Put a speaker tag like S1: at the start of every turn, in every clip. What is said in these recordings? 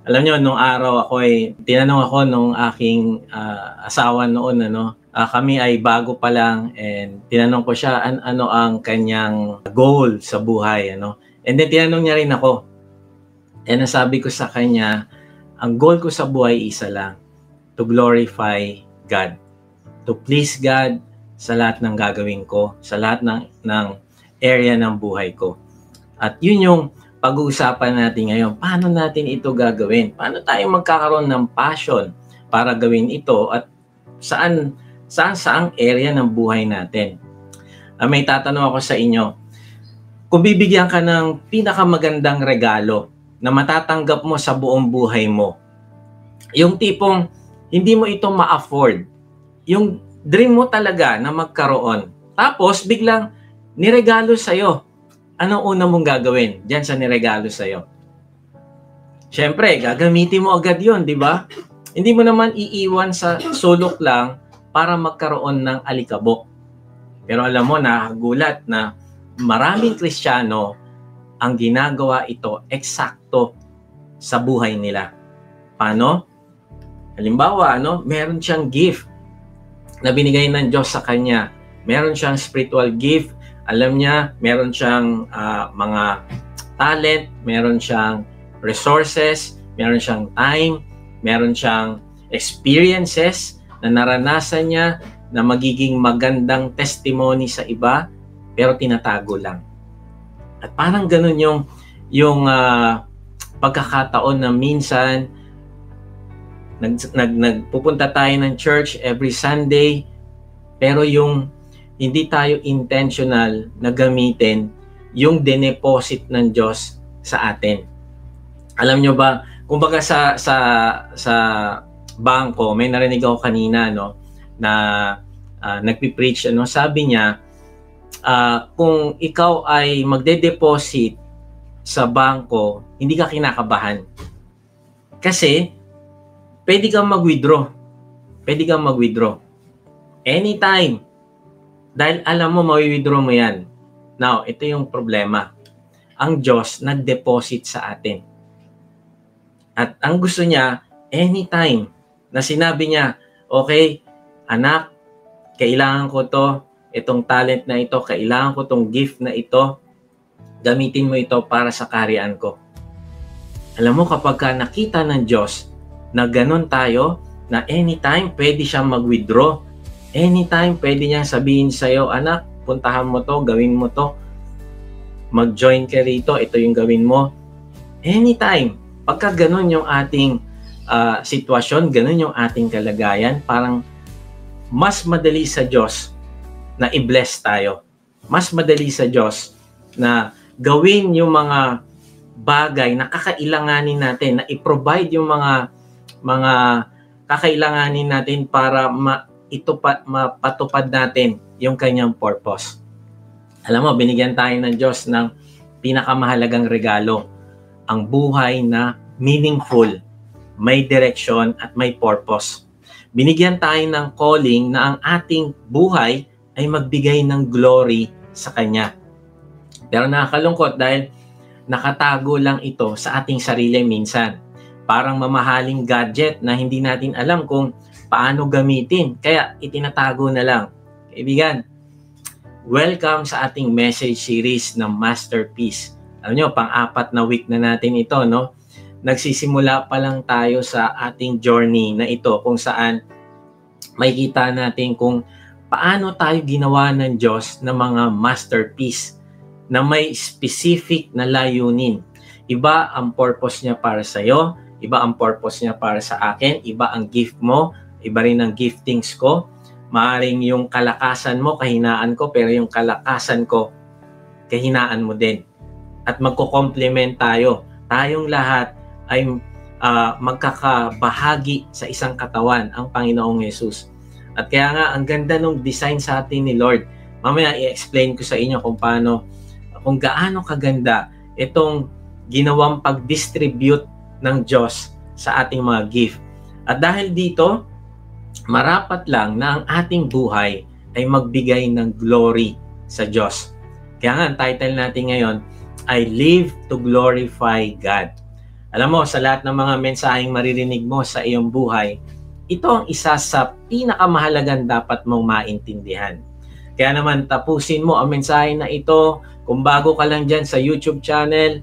S1: Alam nyo, nung araw tinanong ako nung aking asawa noon, kami ay bago pa lang, and tinanong ko siya ano ang kanyang goal sa buhay, And then tinanong niya rin ako. And nasabi ko sa kanya, ang goal ko sa buhay isa lang, to glorify God. To please God sa lahat ng gagawin ko, sa lahat ng area ng buhay ko. At yun yung pag-uusapan natin ngayon. Paano natin ito gagawin? Paano tayo magkakaroon ng passion para gawin ito at saang area ng buhay natin? May tatanong ako sa inyo. Kung bibigyan ka ng pinakamagandang regalo na matatanggap mo sa buong buhay mo, yung tipong hindi mo ito ma-afford, yung dream mo talaga na magkaroon, tapos biglang niregalo sa'yo, anong una mong gagawin dyan sa niregalo sa'yo? Siyempre, gagamitin mo agad yun, di ba? Hindi mo naman iiwan sa sulok lang para magkaroon ng alikabok. Pero alam mo, nakagulat na maraming Kristiyano ang ginagawa ito eksakto sa buhay nila. Paano? Halimbawa, meron siyang gift na binigay ng Diyos sa kanya. Meron siyang spiritual gift. Alam niya, meron siyang mga talent, meron siyang resources, meron siyang time, meron siyang experiences na naranasan niya na magiging magandang testimony sa iba, pero tinatago lang. At parang ganun yung pagkakataon na minsan nagpupunta tayo ng church every Sunday, pero yung hindi tayo intentional na gamitin yung dineposit ng Diyos sa atin. Alam nyo ba, kumbaga sa bangko, may narinig ako kanina na nagpipreach, sabi niya, kung ikaw ay magde-deposit sa bangko, hindi ka kinakabahan. Kasi, pwede kang mag-withdraw. Pwede kang mag-withdraw. Anytime. Dahil alam mo, ma-withdraw mo yan. Now, ito yung problema. Ang Diyos nag-deposit sa atin. At ang gusto niya, anytime na sinabi niya, okay, anak, kailangan ko to, itong talent na ito, kailangan ko tong gift na ito, gamitin mo ito para sa kaharian ko. Alam mo, kapag ka nakita ng Diyos na ganun tayo, na anytime pwede siyang mag-withdraw, anytime pwede niyang sabihin sa'yo, anak, puntahan mo to, gawin mo to, mag-join ka rito, ito yung gawin mo. Anytime, pagka ganun yung ating sitwasyon, ganun yung ating kalagayan, parang mas madali sa Diyos na i-bless tayo. Mas madali sa Diyos na gawin yung mga bagay na kakailanganin natin, na i-provide yung mga kakailanganin natin para mapatupad natin yung kanyang purpose. Alam mo, binigyan tayo ng Diyos ng pinakamahalagang regalo, ang buhay na meaningful, may direction at may purpose. Binigyan tayo ng calling na ang ating buhay ay magbigay ng glory sa Kanya. Pero nakakalungkot dahil nakatago lang ito sa ating sarili minsan. Parang mamahaling gadget na hindi natin alam kung paano gamitin. Kaya itinatago na lang. Kaibigan, welcome sa ating message series ng Masterpiece. Alam nyo, pang-apat na week na natin ito, Nagsisimula pa lang tayo sa ating journey na ito kung saan makikita natin kung paano tayo ginawa ng Diyos na mga masterpiece na may specific na layunin. Iba ang purpose niya para sa iyo, iba ang purpose niya para sa akin, iba ang gift mo, iba rin ang giftings ko. Maaring yung kalakasan mo, kahinaan ko, pero yung kalakasan ko, kahinaan mo din. At magko-complement tayo. Tayong lahat ay magkakabahagi sa isang katawan, ang Panginoong Jesus. At kaya nga, ang ganda ng design sa atin ni Lord. Mamaya i-explain ko sa inyo kung gaano kaganda itong ginawang pag-distribute ng Diyos sa ating mga gift. At dahil dito, marapat lang na ang ating buhay ay magbigay ng glory sa Diyos. Kaya nga, ang title natin ngayon ay Live to Glorify God. Alam mo, sa lahat ng mga mensaheng maririnig mo sa iyong buhay, ito ang isa sa pinakamahalagang dapat mong maintindihan. Kaya naman, tapusin mo ang mensahe na ito. Kung bago ka lang dyan sa YouTube channel,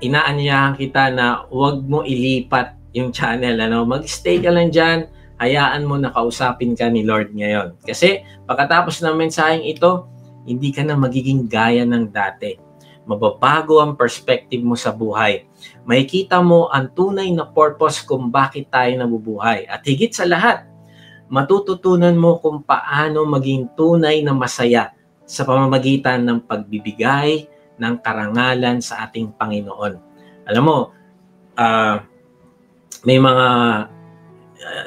S1: inaanyayahan kita na huwag mo ilipat yung channel. Mag-stay ka lang dyan, hayaan mo na kausapin ka ni Lord ngayon. Kasi pagkatapos ng mensaheng ito, hindi ka na magiging gaya ng dati. Mababago ang perspective mo sa buhay. Makikita mo ang tunay na purpose kung bakit tayo nabubuhay. At higit sa lahat, matututunan mo kung paano maging tunay na masaya sa pamamagitan ng pagbibigay ng karangalan sa ating Panginoon. Alam mo, may mga,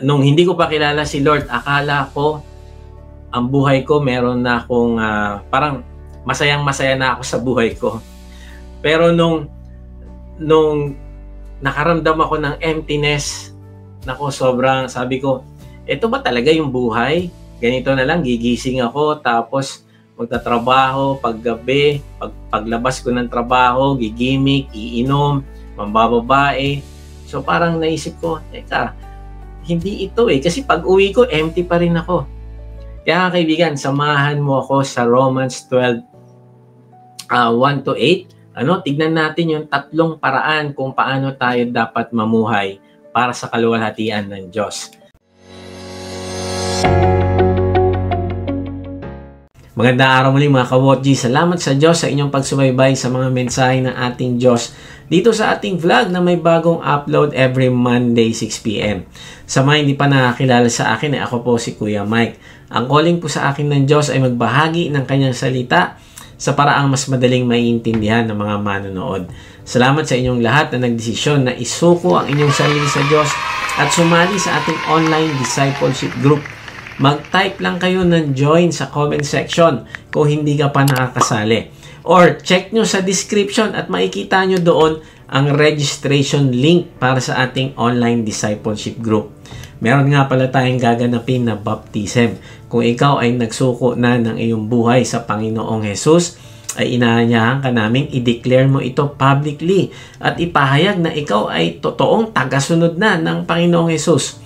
S1: nung hindi ko pa kilala si Lord, akala ko, ang buhay ko, meron na akong, parang masayang-masaya na ako sa buhay ko. Pero nung nakaramdam ako ng emptiness, sobrang sabi ko, ito ba talaga yung buhay? Ganito na lang, gigising ako, tapos magtatrabaho, paggabi, paglabas ko ng trabaho, gigimik, iinom, mambababae. So parang naisip ko, teka, hindi ito kasi pag uwi ko, empty pa rin ako. Kaya kaibigan, samahan mo ako sa Romans 12, 1-8. Tignan natin yung tatlong paraan kung paano tayo dapat mamuhay para sa kaluwalhatian ng Diyos. Magandang araw muli mga ka-Watch. Salamat sa Diyos sa inyong pagsubaybay sa mga mensahe ng ating Diyos dito sa ating vlog na may bagong upload every Monday 6 p.m. Sa mga hindi pa nakakilala sa akin, ako po si Kuya Mike. Ang calling po sa akin ng Diyos ay magbahagi ng kanyang salita sa paraang mas madaling maiintindihan ng mga manonood. Salamat sa inyong lahat na nagdesisyon na isuko ang inyong sarili sa Diyos at sumali sa ating online discipleship group. Mag-type lang kayo ng join sa comment section kung hindi ka pa nakakasali. Or check nyo sa description at makikita nyo doon ang registration link para sa ating online discipleship group. Meron nga pala tayong gaganapin na baptism. Kung ikaw ay nagsuko na ng iyong buhay sa Panginoong Jesus, ay inaanyahan ka naming i-declare mo ito publicly at ipahayag na ikaw ay totoong tagasunod na ng Panginoong Jesus.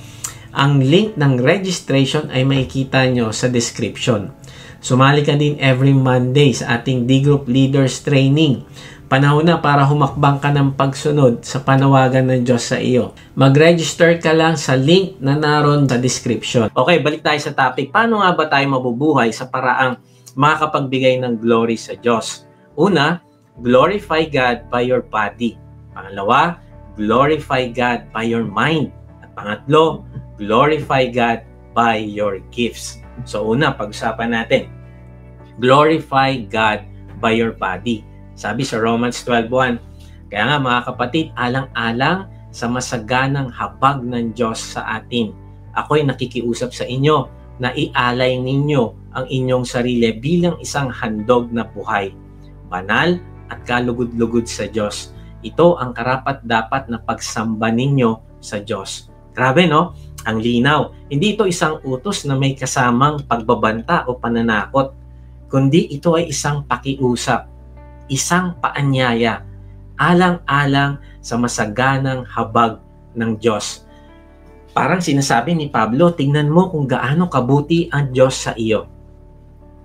S1: Ang link ng registration ay makikita nyo sa description. Sumali ka din every Monday sa ating D-Group Leaders Training. Panahon na para humakbang ka ng pagsunod sa panawagan ng Diyos sa iyo. Mag-register ka lang sa link na naroon sa description. Okay, balik tayo sa topic. Paano nga ba tayo mabubuhay sa paraang makakapagbigay ng glory sa Diyos? Una, glorify God by your body. Pangalawa, glorify God by your mind. At pangatlo, glorify God by your gifts. So una, pag-usapan natin. Glorify God by your body. Sabi sa Romans 12:1, kaya nga mga kapatid, alang-alang sa masaganang habag ng Diyos sa atin, ako'y nakikiusap sa inyo na ialay ninyo ang inyong sarili bilang isang handog na buhay, banal at kalugod-lugod sa Diyos. Ito ang karapat-dapat na pagsamba ninyo sa Diyos. Grabe, no? Ang linaw. Hindi ito isang utos na may kasamang pagbabanta o pananakot, kundi ito ay isang pakiusap, isang paanyaya, alang-alang sa masaganang habag ng Diyos. Parang sinasabi ni Pablo, tingnan mo kung gaano kabuti ang Diyos sa iyo.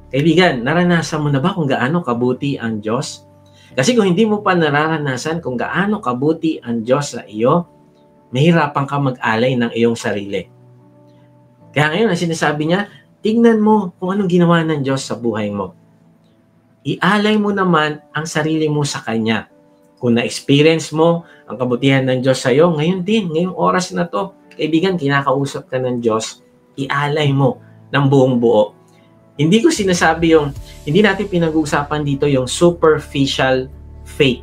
S1: Kaibigan, naranasan mo na ba kung gaano kabuti ang Diyos? Kasi kung hindi mo pa nararanasan kung gaano kabuti ang Diyos sa iyo, mahirapan ka mag-alay ng iyong sarili. Kaya ngayon, ang sinasabi niya, tingnan mo kung anong ginawa ng Diyos sa buhay mo. Ialay mo naman ang sarili mo sa Kanya. Kung na-experience mo ang kabutihan ng Diyos sa iyo, ngayon din, ngayong oras na to, kaibigan, kinakausap ka ng Diyos, ialay mo ng buong buo. Hindi ko sinasabi hindi natin pinag-uusapan dito yung superficial faith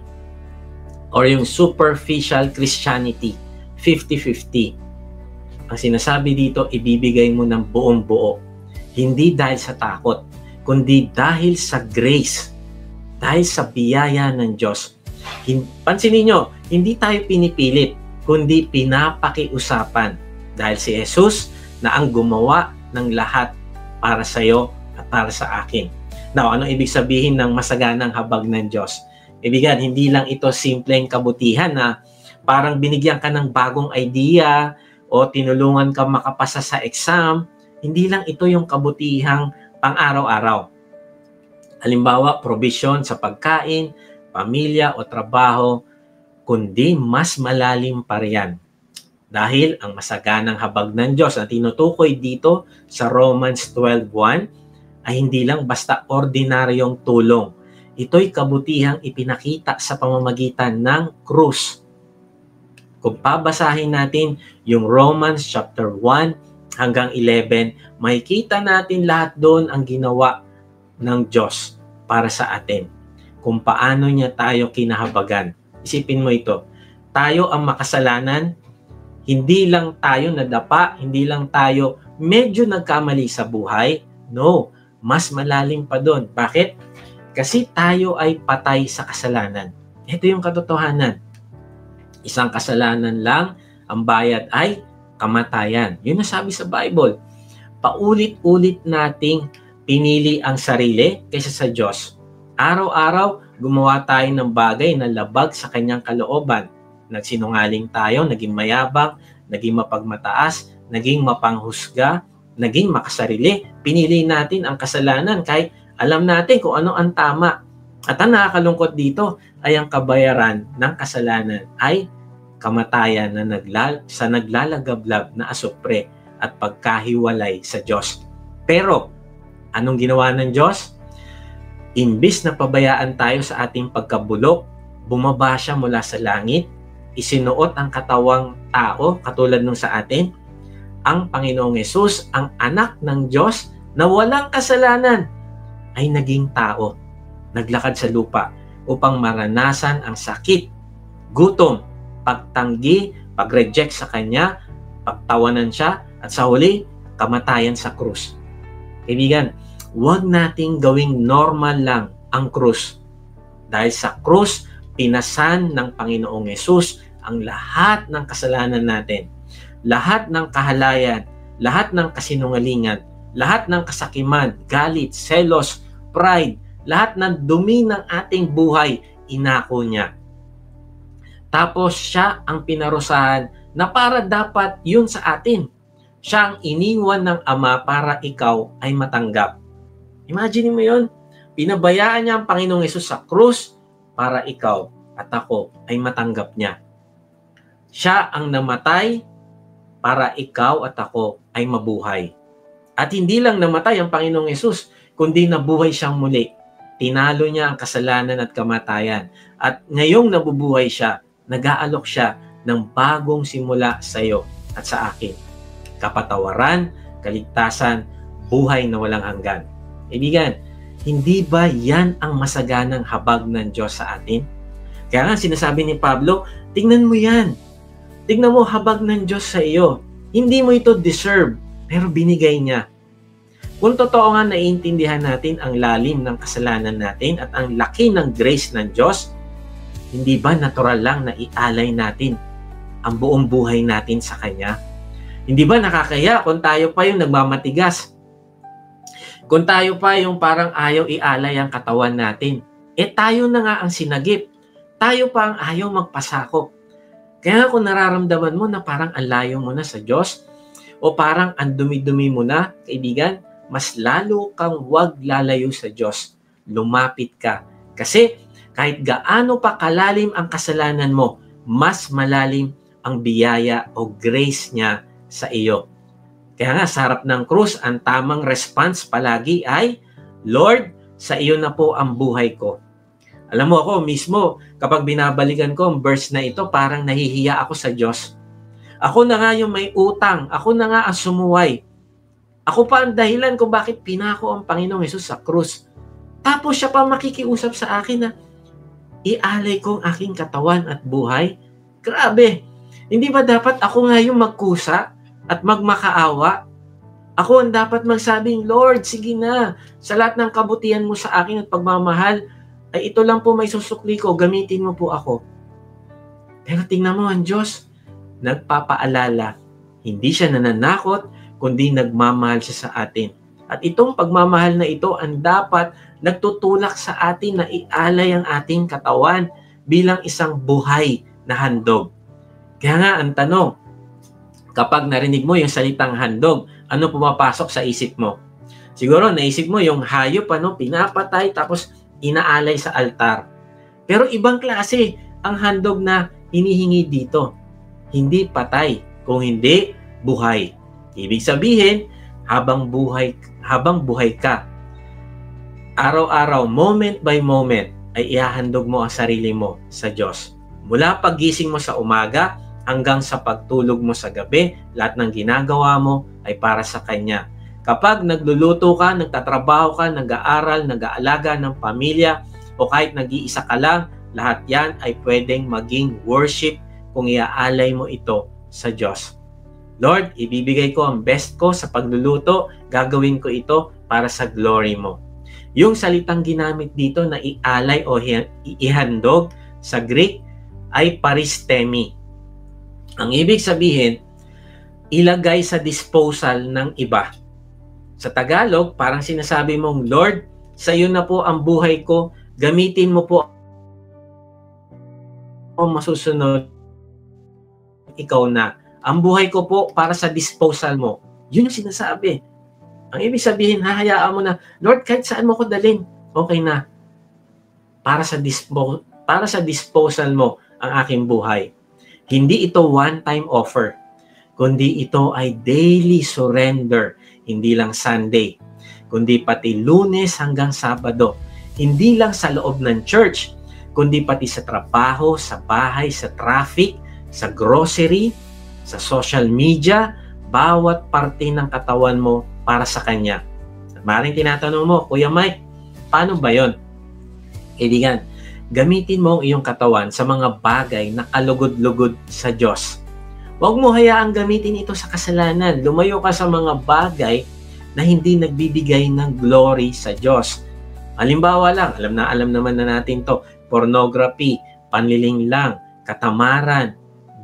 S1: or yung superficial Christianity, 50-50. Ang sinasabi dito, ibibigay mo ng buong buo. Hindi dahil sa takot, kundi dahil sa grace, dahil sa biyaya ng Diyos. Pansinin nyo, hindi tayo pinipilit, kundi pinapakiusapan. Dahil si Jesus na ang gumawa ng lahat para sa iyo at para sa akin. Now, anong ibig sabihin ng masaganang habag ng Diyos? Ibigan, hindi lang ito simpleng kabutihan na parang binigyan ka ng bagong idea o tinulungan ka makapasa sa exam. Hindi lang ito yung kabutihang pang-araw-araw. Halimbawa, provision sa pagkain, pamilya o trabaho, kundi mas malalim pa riyan. Dahil ang masaganang habag ng Diyos na tinutukoy dito sa Romans 12:1 ay hindi lang basta ordinaryong tulong. Ito'y kabutihang ipinakita sa pamamagitan ng krus. Kung pabasahin natin yung Romans chapter 1 hanggang 11, makikita natin lahat doon ang ginawa ng Diyos para sa atin. Kung paano niya tayo kinahabagan. Isipin mo ito. Tayo ang makasalanan, hindi lang tayo nadapa, hindi lang tayo medyo nagkamali sa buhay. No, mas malalim pa doon. Bakit? Kasi tayo ay patay sa kasalanan. Ito yung katotohanan. Isang kasalanan lang, ang bayad ay kamatayan. Yun ang sabi sa Bible. Paulit-ulit nating pinili ang sarili kaysa sa Diyos. Araw-araw, gumawa tayo ng bagay na labag sa kanyang kalooban. Nagsinungaling tayo, naging mayabang, naging mapagmataas, naging mapanghusga, naging makasarili. Pinili natin ang kasalanan kahit alam natin kung ano ang tama. At ang nakakalungkot dito ay ang kabayaran ng kasalanan ay kamatayan na naglalagablab na asupre at pagkahiwalay sa Diyos. Pero, anong ginawa ng Diyos? Imbis na pabayaan tayo sa ating pagkabulok, bumaba siya mula sa langit, isinuot ang katawang tao, katulad nung sa atin, ang Panginoong Hesus, ang anak ng Diyos na walang kasalanan, ay naging tao, naglakad sa lupa upang maranasan ang sakit, gutom, pagtanggi, pag-reject sa Kanya, pagtawanan siya, at sa huli, kamatayan sa krus. Kaibigan, huwag nating gawing normal lang ang krus. Dahil sa krus, pinasan ng Panginoong Hesus ang lahat ng kasalanan natin, lahat ng kahalayan, lahat ng kasinungalingan, lahat ng kasakiman, galit, selos, pride, lahat ng dumi ng ating buhay, inako niya. Tapos siya ang pinarusahan na para dapat yun sa atin. Siya ang iniwan ng Ama para ikaw ay matanggap. Imagine mo yun. Pinabayaan niya ang Panginoong Hesus sa krus para ikaw at ako ay matanggap niya. Siya ang namatay para ikaw at ako ay mabuhay. At hindi lang namatay ang Panginoong Hesus, kundi nabuhay siyang muli. Tinalo niya ang kasalanan at kamatayan. At ngayong nabubuhay siya, nag-aalok siya ng bagong simula sa iyo at sa akin. Kapatawaran, kaligtasan, buhay na walang hanggan. Kaibigan, hindi ba yan ang masaganang habag ng Diyos sa atin? Kaya nga sinasabi ni Pablo, tingnan mo yan. Tingnan mo habag ng Diyos sa iyo. Hindi mo ito deserve, pero binigay niya. Kung totoo nga naiintindihan natin ang lalim ng kasalanan natin at ang laki ng grace ng Diyos, hindi ba natural lang na ialay natin ang buong buhay natin sa Kanya? Hindi ba nakakaya kung tayo pa yung nagmamatigas? Kung tayo pa yung parang ayaw ialay ang katawan natin? Tayo na nga ang sinagip. Tayo pa ang ayaw magpasakop. Kaya kung nararamdaman mo na parang ang layo mo na sa Diyos o parang ang dumi-dumi mo na, kaibigan, mas lalo kang huwag lalayo sa Diyos. Lumapit ka. Kasi kahit gaano pa kalalim ang kasalanan mo, mas malalim ang biyaya o grace niya sa iyo. Kaya nga sa harap ng krus, ang tamang response palagi ay, Lord, sa iyo na po ang buhay ko. Alam mo ako mismo, kapag binabalikan ko ang verse na ito, parang nahihiya ako sa Diyos. Ako na nga yung may utang. Ako na nga ang sumuway. Ako pa ang dahilan kung bakit pinako ang Panginoong Hesus sa krus. Tapos siya pa makikiusap sa akin na ialay ko ang aking katawan at buhay. Grabe! Hindi ba dapat ako nga yung magkusa at magmakaawa? Ako ang dapat magsabing, Lord, sige na, sa lahat ng kabutihan mo sa akin at pagmamahal, ay ito lang po may susukli ko, gamitin mo po ako. Pero tingnan mo ang Diyos, nagpapaalala, hindi siya nananakot, kundi nagmamahal siya sa atin. At itong pagmamahal na ito ang dapat nagtutulak sa atin na ialay ang ating katawan bilang isang buhay na handog. Kaya nga ang tanong, kapag narinig mo yung salitang handog, ano pumapasok sa isip mo? Siguro naisip mo yung hayop, pinapatay tapos inaalay sa altar. Pero ibang klase ang handog na hinihingi dito. Hindi patay, kung hindi buhay. Ibig sabihin, habang buhay ka, araw-araw, moment by moment, ay ihahandog mo ang sarili mo sa Diyos. Mula paggising mo sa umaga hanggang sa pagtulog mo sa gabi, lahat ng ginagawa mo ay para sa Kanya. Kapag nagluluto ka, nagtatrabaho ka, nag-aaral, nag-aalaga ng pamilya, o kahit nag-iisa ka lang, lahat yan ay pwedeng maging worship kung iaalay mo ito sa Diyos. Lord, ibibigay ko ang best ko sa pagluluto, gagawin ko ito para sa glory mo. Yung salitang ginamit dito na ialay o ihandog sa Greek ay paristemi. Ang ibig sabihin, ilagay sa disposal ng iba. Sa Tagalog, parang sinasabi mong, Lord, sa iyo na po ang buhay ko, gamitin mo po o masusunod, ikaw na. Ang buhay ko po para sa disposal mo. Yun yung sinasabi. Ang ibig sabihin, hahayaan mo na, Lord, kahit saan mo ko dalhin, okay na. Para sa disposal mo ang aking buhay. Hindi ito one-time offer, kundi ito ay daily surrender. Hindi lang Sunday, kundi pati Lunes hanggang Sabado. Hindi lang sa loob ng church, kundi pati sa trabaho, sa bahay, sa traffic, sa grocery, sa social media, bawat parte ng katawan mo para sa Kanya. Maring tinatanong mo, Kuya Mike, paano ba yon? Kaibigan, gamitin mo ang iyong katawan sa mga bagay na kalugod-lugod sa Diyos. Huwag mo hayaang gamitin ito sa kasalanan. Lumayo ka sa mga bagay na hindi nagbibigay ng glory sa Diyos. Halimbawa lang, alam naman na natin to, pornography, panlilinglang, katamaran,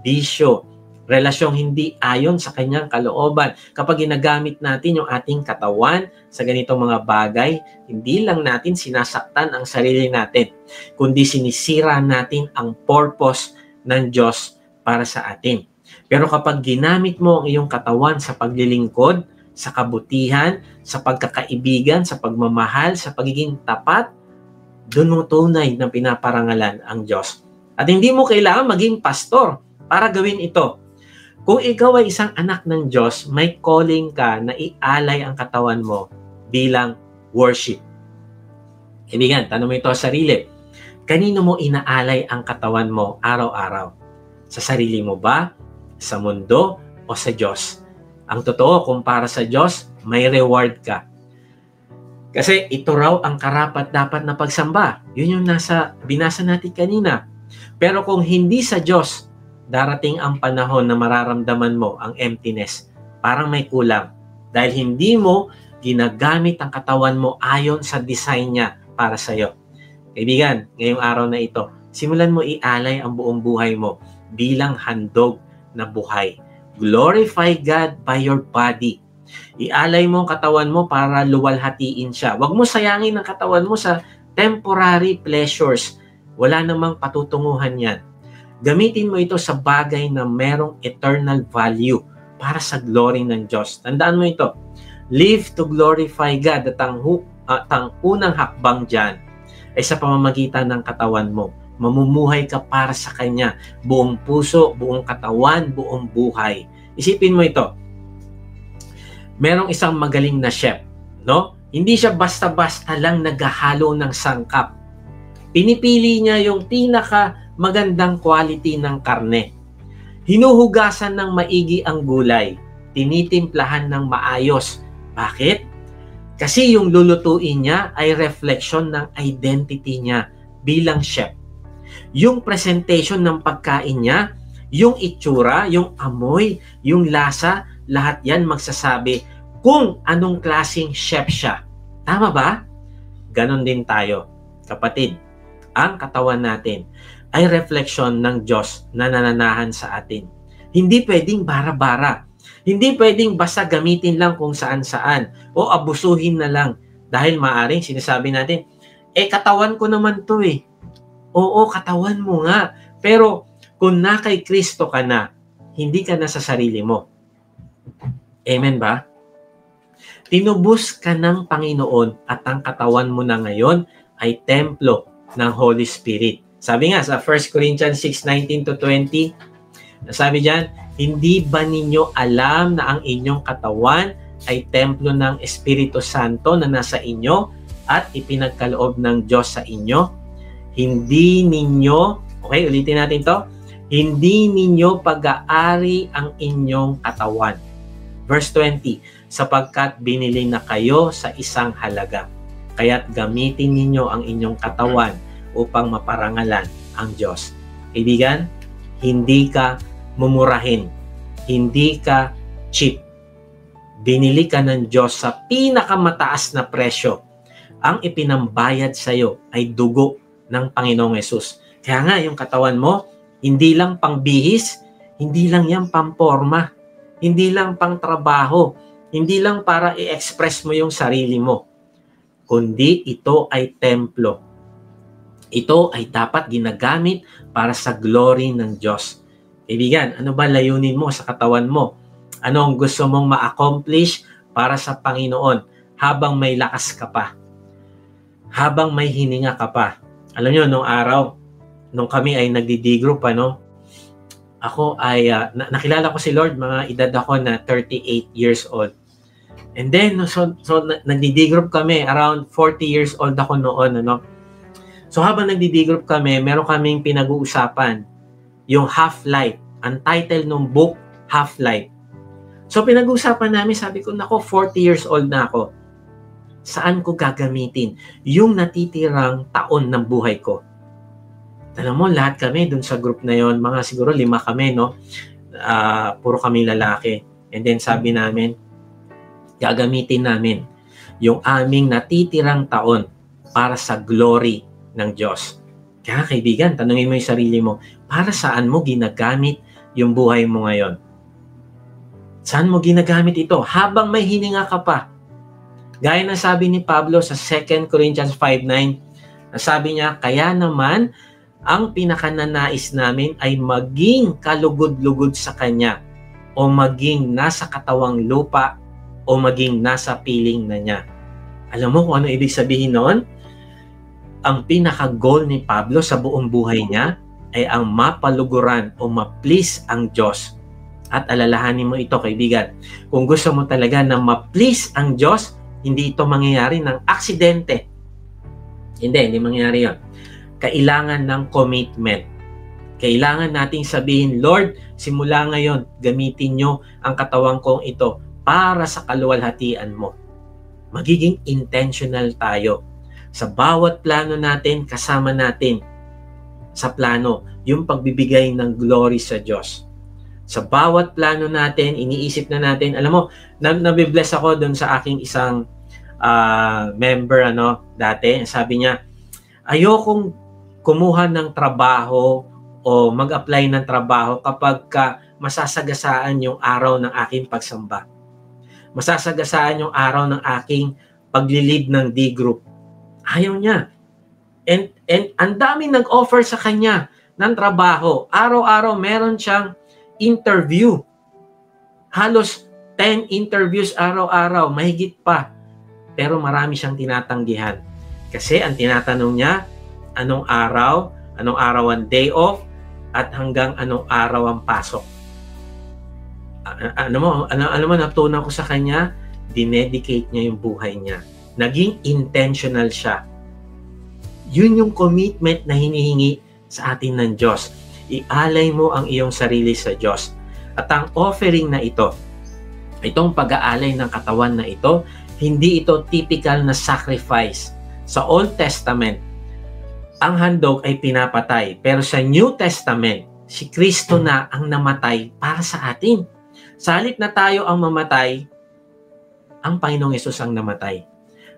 S1: bisyo, relasyong hindi ayon sa Kanyang kalooban. Kapag ginagamit natin yung ating katawan sa ganitong mga bagay, hindi lang natin sinasaktan ang sarili natin, kundi sinisira natin ang purpose ng Diyos para sa atin. Pero kapag ginamit mo ang iyong katawan sa paglilingkod, sa kabutihan, sa pagkakaibigan, sa pagmamahal, sa pagiging tapat, doon mo tunay na pinaparangalan ang Diyos. At hindi mo kailangan maging pastor para gawin ito. Kung ikaw ay isang anak ng Diyos, may calling ka na ialay ang katawan mo bilang worship. Kaibigan, tanong mo ito sa sarili. Kanino mo inaalay ang katawan mo araw-araw? Sa sarili mo ba? Sa mundo? O sa Diyos? Ang totoo, kung para sa Diyos, may reward ka. Kasi ito raw ang karapat-dapat na pagsamba. Yun yung binasa natin kanina. Pero kung hindi sa Diyos, darating ang panahon na mararamdaman mo ang emptiness. Parang may kulang. Dahil hindi mo ginagamit ang katawan mo ayon sa design niya para sa iyo. Kaibigan, ngayong araw na ito, simulan mo ialay ang buong buhay mo bilang handog na buhay. Glorify God by your body. Ialay mo ang katawan mo para luwalhatiin siya. Huwag mo sayangin ang katawan mo sa temporary pleasures. Wala namang patutunguhan yan. Gamitin mo ito sa bagay na merong eternal value para sa glory ng Diyos. Tandaan mo ito. Live to glorify God. At ang unang hakbang dyan ay sa pamamagitan ng katawan mo. Mamumuhay ka para sa Kanya. Buong puso, buong katawan, buong buhay. Isipin mo ito. Merong isang magaling na chef, no? Hindi siya basta-basta lang naghahalo ng sangkap. Pinipili niya yung magandang quality ng karne. Hinuhugasan ng maigi ang gulay. Tinitimplahan ng maayos. Bakit? Kasi yung lulutuin niya ay reflection ng identity niya bilang chef. Yung presentation ng pagkain niya, yung itsura, yung amoy, yung lasa, lahat yan magsasabi kung anong klaseng chef siya. Tama ba? Ganon din tayo. Kapatid, ang katawan natin ay refleksyon ng Diyos na nananahan sa atin. Hindi pwedeng bara-bara. Hindi pwedeng basta gamitin lang kung saan-saan o abusuhin na lang dahil maaring sinasabi natin, katawan ko naman to eh. Oo, katawan mo nga. Pero kung na kay Kristo ka na, hindi ka na sa sarili mo. Amen ba? Tinubos ka ng Panginoon at ang katawan mo na ngayon ay templo ng Holy Spirit. Sabi nga sa 1 Corinthians 6:19-20, sabi diyan, hindi ba ninyo alam na ang inyong katawan ay templo ng Espiritu Santo na nasa inyo at ipinagkaloob ng Diyos sa inyo? Hindi ninyo, okay, ulitin natin to, hindi ninyo pag-aari ang inyong katawan. Verse 20, sapagkat binili na kayo sa isang halaga, kaya't gamitin ninyo ang inyong katawan upang maparangalan ang Diyos. Kaibigan, hindi ka mumurahin, hindi ka cheap. Binili ka ng Diyos sa pinakamataas na presyo. Ang ipinambayad sa iyo ay dugo ng Panginoong Yesus. Kaya nga, yung katawan mo, hindi lang pangbihis, hindi lang yan pamporma, hindi lang pang trabaho, hindi lang para i-express mo yung sarili mo, kundi ito ay templo. Ito ay dapat ginagamit para sa glory ng Diyos. Kaibigan, ano ba layunin mo sa katawan mo? Ano ang gusto mong ma-accomplish para sa Panginoon habang may lakas ka pa? Habang may hininga ka pa? Alam nyo, nung araw, nung kami ay nagdi-D-group, ako ay, nakilala ko si Lord, mga edad ako na 38 years old. And then, so nagdi-D-group kami, around 40 years old ako noon, So habang nagdi-D-group kami, meron kaming pinag-uusapan, yung Half-Life. Ang title ng book, Half-Life. So pinag-uusapan namin, sabi ko, nako, 40 years old na ako. Saan ko gagamitin yung natitirang taon ng buhay ko? Alam mo, lahat kami dun sa group na yon, mga siguro 5 kami, no? Puro kami lalaki. And then sabi namin, gagamitin namin yung aming natitirang taon para sa glory ng Diyos. Kaya kaibigan, tanungin mo yung sarili mo, para saan mo ginagamit yung buhay mo ngayon? Saan mo ginagamit ito? Habang may hininga ka pa. Gaya ng sabi ni Pablo sa 2 Corinthians 5:9, sabi niya, kaya naman, ang pinakananais namin ay maging kalugod-lugod sa Kanya o maging nasa katawang lupa o maging nasa piling na niya. Alam mo kung ano ibig sabihin noon? Ang pinaka-goal ni Pablo sa buong buhay niya ay ang mapaluguran o ma-please ang Diyos. At alalahanin mo ito, kaibigan. Kung gusto mo talaga na ma-please ang Diyos, hindi ito mangyayari ng aksidente. Hindi mangyayari yun. Kailangan ng commitment. Kailangan nating sabihin, Lord, simula ngayon, gamitin nyo ang katawan kong ito para sa kaluwalhatian mo. Magiging intentional tayo. Sa bawat plano natin, kasama natin sa plano yung pagbibigay ng glory sa Diyos. Sa bawat plano natin, iniisip na natin, alam mo, nabibless ako doon sa aking isang member dati. Sabi niya, ayokong kumuha ng trabaho o mag-apply ng trabaho kapag masasagasaan yung araw ng aking pagsamba. Masasagasaan yung araw ng aking pagli-lead ng D-group. Ayaw niya. And ang dami nag-offer sa kanya ng trabaho. Araw-araw meron siyang interview. Halos 10 interviews araw-araw, mahigit pa. Pero marami siyang tinatanggihan. Kasi ang tinatanong niya, anong araw ang day off, at hanggang anong araw ang pasok. Ano mo, natunan ko sa kanya, dinedicate niya yung buhay niya. Naging intentional siya. Yun yung commitment na hinihingi sa atin ng Diyos. Ialay mo ang iyong sarili sa Diyos. At ang offering na ito, itong pag-aalay ng katawan na ito, hindi ito typical na sacrifice. Sa Old Testament, ang handog ay pinapatay. Pero sa New Testament, si Kristo na ang namatay para sa atin. Sa halip na tayo ang mamatay, ang Panginoong Yesus ang namatay.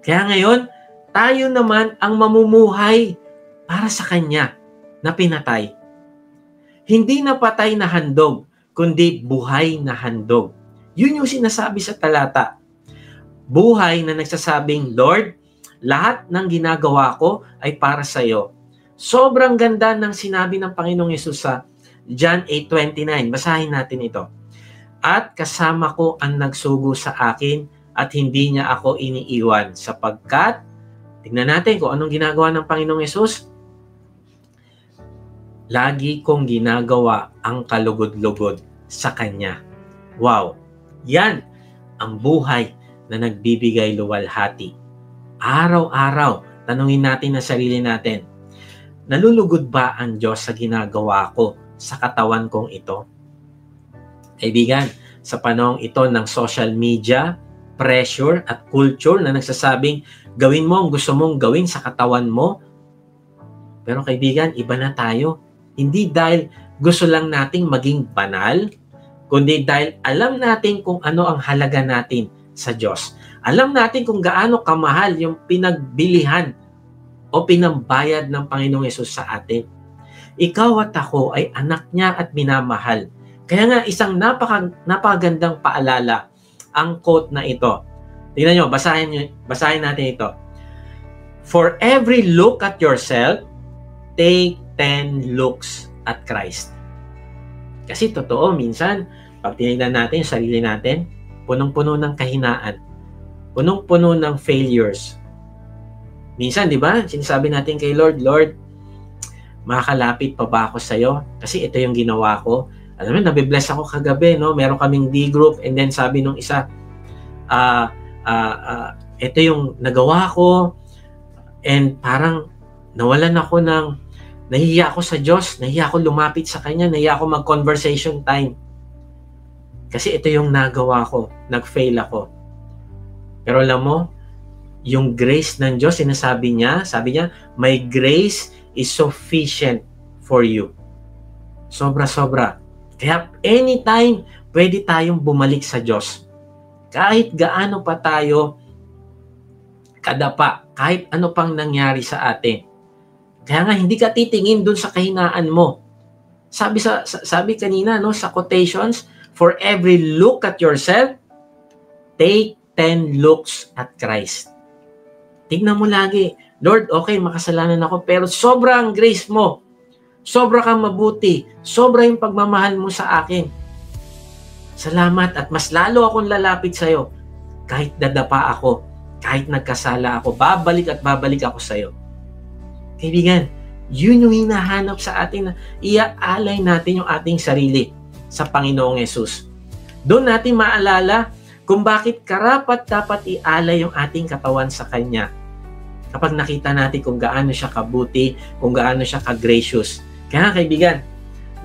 S1: Kaya ngayon, tayo naman ang mamumuhay para sa Kanya na pinatay. Hindi na patay na handog, kundi buhay na handog. Yun yung sinasabi sa talata. Buhay na nagsasabing, Lord, lahat ng ginagawa ko ay para sa iyo. Sobrang ganda ng sinabi ng Panginoong Yesus sa John 8:29. Basahin natin ito. At kasama ko ang nagsugo sa akin at hindi niya ako iniiwan sapagkat, tingnan natin kung anong ginagawa ng Panginoong Yesus. Lagi kong ginagawa ang kalugod-lugod sa Kanya. Wow! Yan ang buhay na nagbibigay luwalhati. Araw-araw, tanungin natin ang sarili natin, nalulugod ba ang Diyos sa ginagawa ko sa katawan kong ito? Kaibigan, sa panahong ito ng social media, pressure at culture na nagsasabing gawin mo ang gusto mong gawin sa katawan mo. Pero kaibigan, iba na tayo. Hindi dahil gusto lang nating maging banal, kundi dahil alam natin kung ano ang halaga natin sa Diyos. Alam natin kung gaano kamahal yung pinagbilihan o pinambayad ng Panginoong Yesus sa atin. Ikaw at ako ay anak niya at minamahal. Kaya nga isang napakagandang paalala ang quote na ito. Tingnan nyo, basahin natin ito. For every look at yourself, take 10 looks at Christ. Kasi totoo, minsan, pag tinignan natin yung sarili natin, punong-puno ng kahinaan, punong-puno ng failures. Minsan, di ba, sinasabi natin kay Lord, Lord, makakalapit pa ba ako sa'yo? Kasi ito yung ginawa ko. Alam mo, nabibless ako kagabi, no? Meron kaming D-group, and then sabi nung isa, ito yung nagawa ko, and parang nawalan ako ng, nahihiya ako sa Diyos, nahihiya ako lumapit sa Kanya, nahihiya ako mag-conversation time. Kasi ito yung nagawa ko, nag-fail ako. Pero alam mo, yung grace ng Diyos, sabi niya, my grace is sufficient for you. Sobra-sobra. Kaya anytime, pwede tayong bumalik sa Diyos. Kahit gaano pa tayo kadapa, kahit ano pang nangyari sa atin. Kaya nga, hindi ka titingin dun sa kahinaan mo. Sabi kanina, no, sa quotations, for every look at yourself, take 10 looks at Christ. Tignan mo lagi, Lord, okay, makasalanan ako, pero sobra ang grace mo. Sobra kang mabuti. Sobra yung pagmamahal mo sa akin. Salamat at mas lalo akong lalapit sa'yo. Kahit dadapa ako, kahit nagkasala ako, babalik at babalik ako sa'yo. Kaibigan, yun yung hinahanap sa atin na iaalay natin yung ating sarili sa Panginoong Yesus. Doon natin maalala kung bakit karapat dapat ialay yung ating katawan sa Kanya. Kapag nakita natin kung gaano siya kabuti, kung gaano siya ka-gracious. Kaya kaibigan,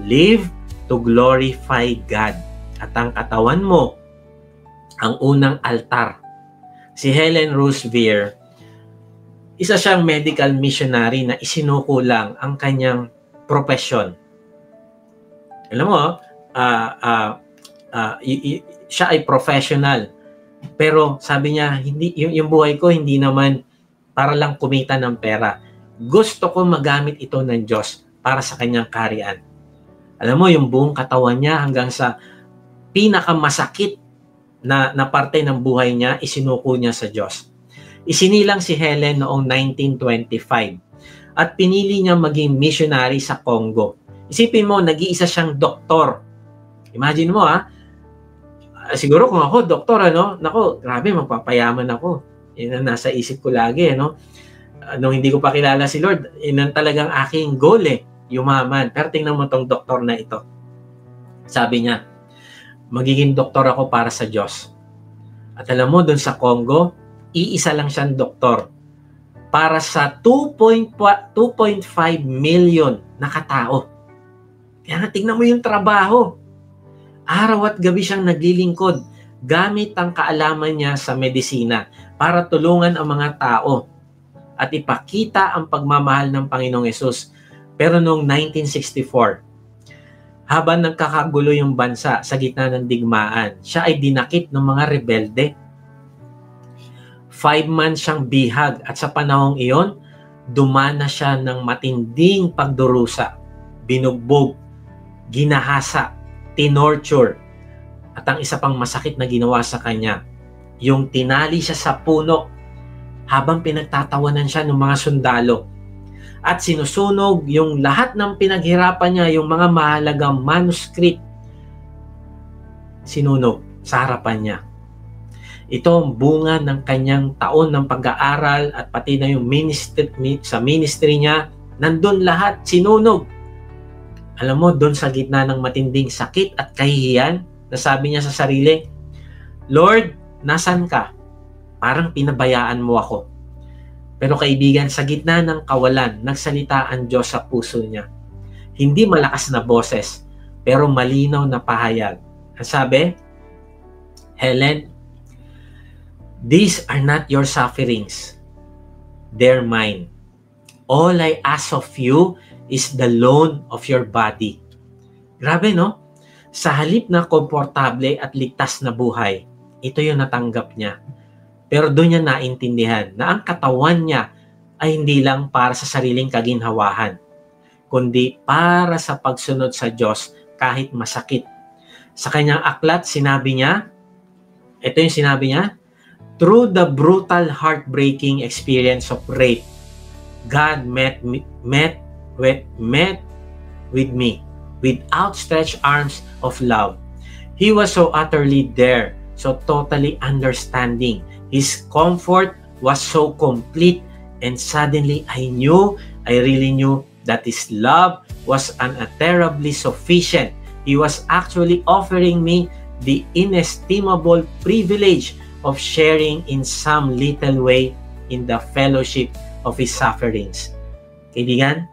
S1: live to glorify God. At ang katawan mo, ang unang altar. Si Helen Roseveare, isa siyang medical missionary na isinuko lang ang kanyang profession. Alam mo, siya ay professional. Pero sabi niya, hindi, yung buhay ko hindi naman para lang kumita ng pera. Gusto ko magamit ito ng Diyos para sa kanyang kaharian. Alam mo, yung buong katawan niya hanggang sa pinakamasakit na parte ng buhay niya, isinuko niya sa Diyos. Isinilang si Helen noong 1925 at pinili niya maging missionary sa Congo. Isipin mo, nag-iisa siyang doktor. Imagine mo, siguro kung ako, doktor, nako, grabe, magpapayaman ako. Yun ang nasa isip ko lagi, nung hindi ko pa kilala si Lord, yun ang talagang aking goal, yumaman. Pero tingnan mo tong doktor na ito. Sabi niya, magiging doktor ako para sa Diyos. At alam mo, dun sa Congo, iisa lang siyang doktor para sa 2.5 million na katao. Kaya nga, tingnan mo yung trabaho. Araw at gabi siyang naglilingkod gamit ang kaalaman niya sa medisina para tulungan ang mga tao at ipakita ang pagmamahal ng Panginoong Yesus. Pero noong 1964, habang nagkakagulo yung bansa sa gitna ng digmaan, siya ay dinakip ng mga rebelde. 5 months siyang bihag at sa panahong iyon, dumana siya ng matinding pagdurusa, binugbog, ginahasa, tinorture, At ang isa pang masakit na ginawa sa kanya, yung tinali siya sa puno habang pinagtatawanan siya ng mga sundalo. At sinusunog yung lahat ng pinaghirapan niya, yung mga mahalagang manuscript, sinunog sa harapan niya. Ito ang bunga ng kanyang taon ng pag-aaral at pati na yung ministry niya, nandun lahat, sinunog. Alam mo, doon sa gitna ng matinding sakit at kahihiyan, nasabi niya sa sarili, Lord, nasan ka? Parang pinabayaan mo ako. Pero kaibigan, sa gitna ng kawalan, nagsalita ang Diyos sa puso niya. Hindi malakas na boses, pero malinaw na pahayag. Ang sabi, Helen, these are not your sufferings. They're mine. All I ask of you is the loan of your body. Grabe, no? Sa halip na komportable at ligtas na buhay, ito yung natanggap niya. Pero doon niya naintindihan na ang katawan niya ay hindi lang para sa sariling kaginhawahan, kundi para sa pagsunod sa Diyos kahit masakit. Sa kanyang aklat, sinabi niya, ito yung sinabi niya, through the brutal, heartbreaking experience of rape, God met with me with outstretched arms of love. He was so utterly there, so totally understanding. His comfort was so complete, and suddenly I really knew that His love was unutterably sufficient. He was actually offering me the inestimable privilege of sharing in some little way in the fellowship of His sufferings. Kaibigan,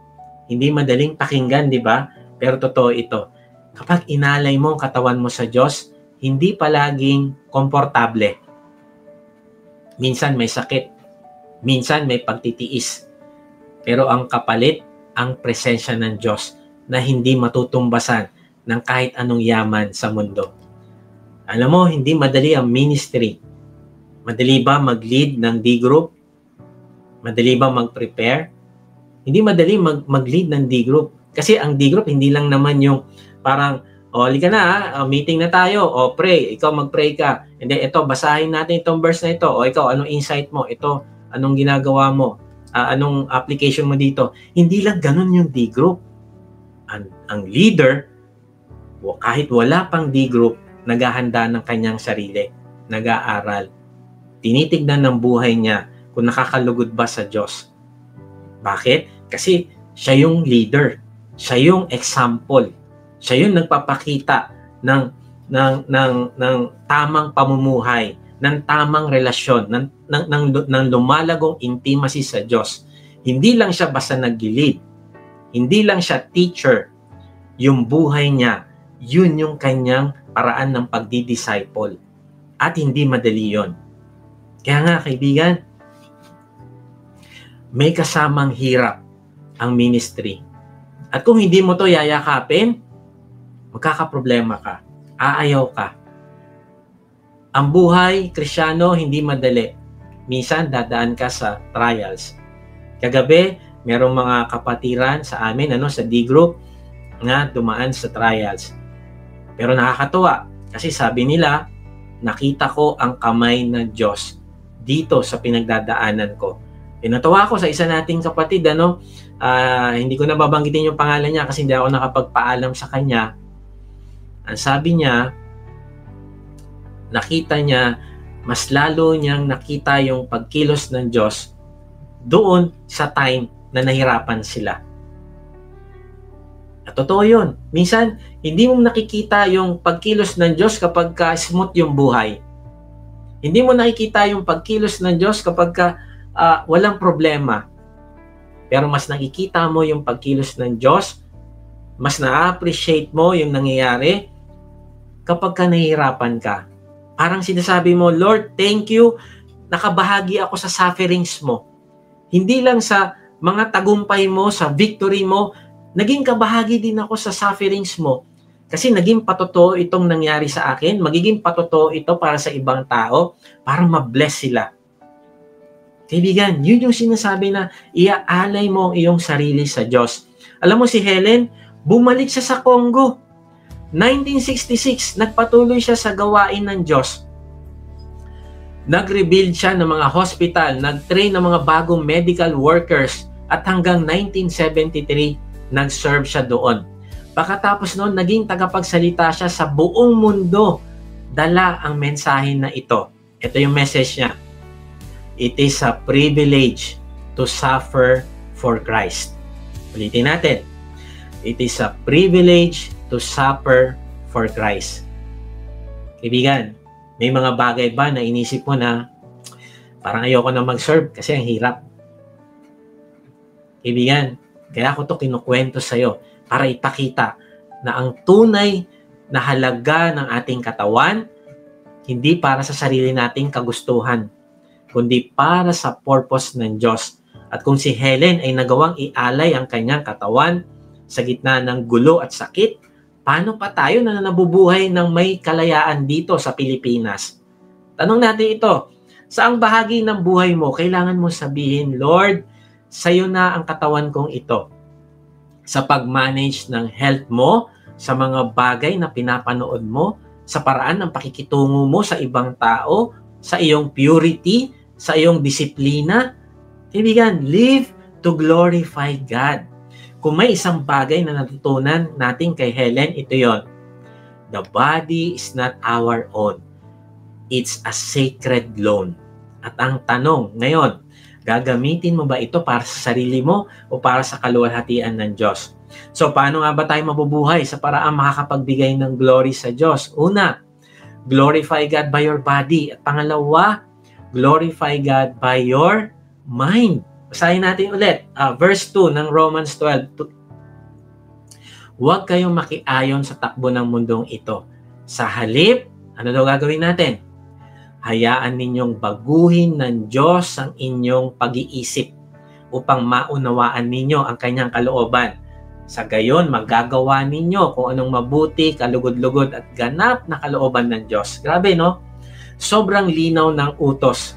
S1: hindi madaling pakinggan, di ba? Pero totoo ito. Kapag inalay mo ang katawan mo sa Diyos, hindi palaging komportable. Minsan may sakit, minsan may pagtitiis. Pero ang kapalit, ang presensya ng Diyos na hindi matutumbasan ng kahit anong yaman sa mundo. Alam mo, hindi madali ang ministry. Madali ba mag-lead ng D-group? Madali ba mag-prepare? Hindi madali mag-lead ng D-group. Kasi ang D-group, hindi lang naman yung parang, halika na, meeting na tayo, pray, ikaw mag-pray ka. And then, ito, basahin natin itong verse na ito. Ikaw, anong insight mo? Ito, anong ginagawa mo? Anong application mo dito? Hindi lang ganun yung D-group. Ang leader, kahit wala pang D-group, naghahanda ng kanyang sarili, nag-aaral. Tinitignan ng buhay niya kung nakakalugod ba sa Diyos. Bakit? Kasi siya yung leader. Siya yung example. Siya yung nagpapakita ng tamang pamumuhay, ng tamang relasyon, ng lumalagong intimacy sa Diyos. Hindi lang siya basta nag-lead. Hindi lang siya teacher. Yung buhay niya, yun yung kanyang paraan ng pagdi-disciple. At hindi madali yon. Kaya nga, kaibigan, may kasamang hirap ang ministry. At kung hindi mo to yayakapin, magkakaproblema ka. Aayaw ka. Ang buhay, Kristyano, hindi madali. Minsan, dadaan ka sa trials. Kagabi, merong mga kapatiran sa amin, sa D-group, na dumaan sa trials. Pero nakakatuwa, kasi sabi nila, nakita ko ang kamay ng Diyos dito sa pinagdadaanan ko. Pinatawa ko sa isa nating kapatid, hindi ko na babanggitin yung pangalan niya kasi hindi ako nakapagpaalam sa kanya. Ang sabi niya, nakita niya, mas lalo niyang nakita yung pagkilos ng Diyos doon sa time na nahirapan sila. At totoo yun. Minsan, hindi mo nakikita yung pagkilos ng Diyos kapag smooth yung buhay. Hindi mo nakikita yung pagkilos ng Diyos kapag walang problema. Pero mas nakikita mo yung pagkilos ng Diyos, mas na-appreciate mo yung nangyayari kapag nahihirapan ka. Parang sinasabi mo, Lord, thank you, nakabahagi ako sa sufferings mo. Hindi lang sa mga tagumpay mo, sa victory mo, naging kabahagi din ako sa sufferings mo. Kasi naging patotoo itong nangyari sa akin, magiging patotoo ito para sa ibang tao, para ma-bless sila. Kaibigan, yun yung sinasabi na iaalay mo ang iyong sarili sa Diyos. Alam mo si Helen, bumalik siya sa Congo. 1966, nagpatuloy siya sa gawain ng Diyos. Nag-rebuild siya ng mga hospital, nag-train ng mga bagong medical workers, at hanggang 1973, nag-serve siya doon. Pagkatapos noon, naging tagapagsalita siya sa buong mundo. Dala ang mensahe na ito. Ito yung message niya. It is a privilege to suffer for Christ. Ulitin natin. It is a privilege to suffer for Christ. Kaibigan, may mga bagay ba na inisip mo na parang ayoko na mag-serve kasi ang hirap? Kaibigan, kaya ako to kinukwento sa'yo para ipakita na ang tunay na halaga ng ating katawan hindi para sa sarili nating kagustuhan, kundi para sa purpose ng Diyos. At kung si Helen ay nagawang ialay ang kanyang katawan sa gitna ng gulo at sakit, paano pa tayo na nabubuhay ng may kalayaan dito sa Pilipinas? Tanong natin ito, saang bahagi ng buhay mo kailangan mo sabihin, Lord, sa'yo na ang katawan kong ito. Sa pag-manage ng health mo, sa mga bagay na pinapanood mo, sa paraan ng pakikitungo mo sa ibang tao, sa iyong purity, sa iyong disiplina. Kaibigan, live to glorify God. Kung may isang bagay na natutunan natin kay Helen, ito yon. The body is not our own. It's a sacred loan. At ang tanong ngayon, gagamitin mo ba ito para sa sarili mo o para sa kaluwalhatian ng Diyos? So, paano nga ba tayo mabubuhay sa paraang makakapagbigay ng glory sa Diyos? Una, glorify God by your body. At pangalawa, glorify God by your mind. Basahin natin ulit. Verse 2 ng Romans 12. Huwag kayong makiayon sa takbo ng mundong ito. Sa halip, ano daw gagawin natin? Hayaan ninyong baguhin ng Diyos ang inyong pag-iisip upang maunawaan ninyo ang kanyang kalooban. Sa gayon, magagawa ninyo kung anong mabuti, kalugod-lugod at ganap na kalooban ng Diyos. Grabe, no? Sobrang linaw ng utos.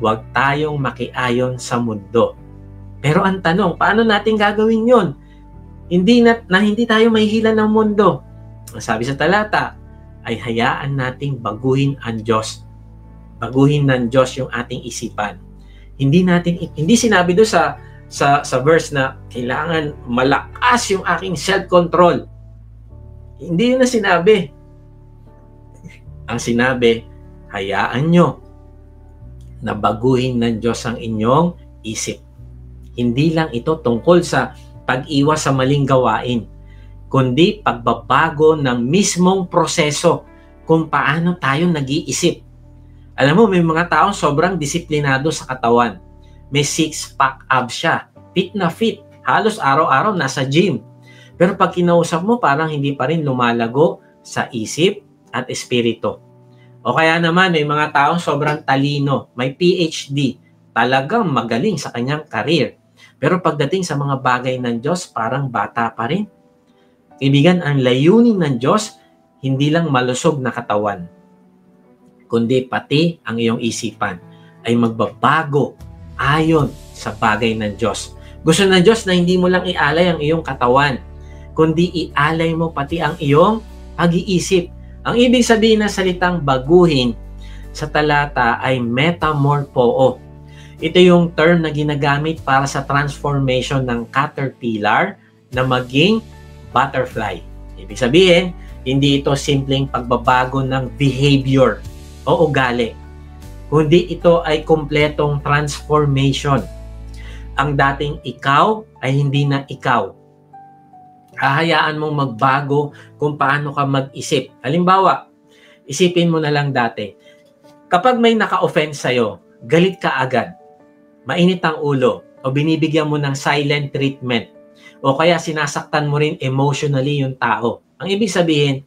S1: Huwag tayong makiayon sa mundo. Pero ang tanong, paano natin gagawin yon? Hindi tayo mahihila ng mundo. Sabi sa talata, ay hayaan nating baguhin ang Diyos. Baguhin ng Diyos yung ating isipan. Hindi sinabi doon sa verse na kailangan malakas yung aking self-control. Hindi yun na sinabi. Ang sinabi, hayaan nyo na baguhin ng Diyos ang inyong isip. Hindi lang ito tungkol sa pag-iwas sa maling gawain, kundi pagbabago ng mismong proseso kung paano tayo nag-iisip. Alam mo, may mga taong sobrang disiplinado sa katawan. May six-pack abs siya. Fit na fit. Halos araw-araw nasa gym. Pero pag kinausap mo, parang hindi pa rin lumalago sa isip at espiritu. O kaya naman, may mga taong sobrang talino. May PhD. Talagang magaling sa kanyang career. Pero pagdating sa mga bagay ng Diyos, parang bata pa rin. Kaibigan, ang layunin ng Diyos, hindi lang malusog na katawan, kundi pati ang iyong isipan ay magbabago ayon sa bagay ng Diyos. Gusto ng Diyos na hindi mo lang ialay ang iyong katawan, kundi ialay mo pati ang iyong pag-iisip. Ang ibig sabihin ng salitang baguhin sa talata ay metamorpho. Ito yung term na ginagamit para sa transformation ng caterpillar na maging butterfly. Ibig sabihin, hindi ito simpleng pagbabago ng behavior o ugali, kundi ito ay kumpletong transformation. Ang dating ikaw ay hindi na ikaw. Hahayaan mong magbago kung paano ka mag-isip. Halimbawa, isipin mo na lang dati, kapag may naka-offense sa'yo, galit ka agad, mainit ang ulo, o binibigyan mo ng silent treatment, o kaya sinasaktan mo rin emotionally yung tao. Ang ibig sabihin,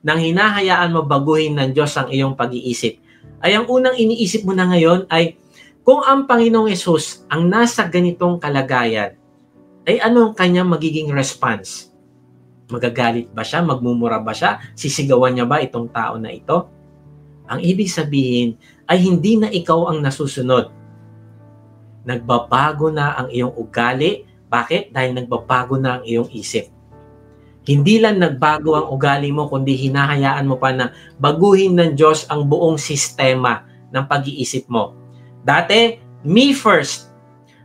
S1: nang hinahayaan mo baguhin ng Diyos ang iyong pag-iisip, ay ang unang iniisip mo na ngayon ay kung ang Panginoong Hesus ang nasa ganitong kalagayan, ay ano ang kanyang magiging response? Magagalit ba siya? Magmumura ba siya? Sisigawan niya ba itong tao na ito? Ang ibig sabihin ay hindi na ikaw ang nasusunod. Nagbabago na ang iyong ugali. Bakit? Dahil nagbabago na ang iyong isip. Hindi lang nagbago ang ugali mo, kundi hinahayaan mo pa na baguhin ng Diyos ang buong sistema ng pag-iisip mo. Dati, me first.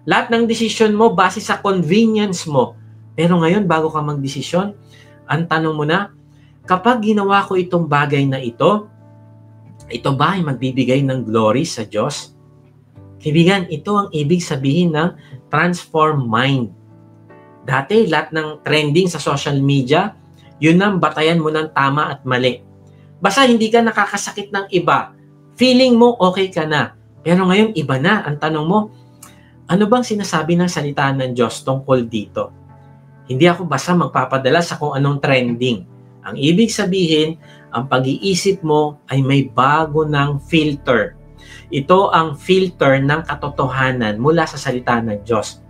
S1: Lahat ng desisyon mo base sa convenience mo. Pero ngayon, bago ka magdesisyon, ang tanong mo na, kapag ginawa ko itong bagay na ito ba ay magbibigay ng glory sa Diyos? Kaibigan, ito ang ibig sabihin ng transform mind. Dati, lahat ng trending sa social media, yun ang batayan mo ng tama at mali. Basta hindi ka nakakasakit ng iba, feeling mo okay ka na. Pero ngayon, iba na. Ang tanong mo, ano bang sinasabi ng salita ng Diyos tungkol dito? Hindi ako basta magpapadala sa kung anong trending. Ang ibig sabihin, ang pag-iisip mo ay may bago ng filter. Ito ang filter ng katotohanan mula sa salita ng Diyos.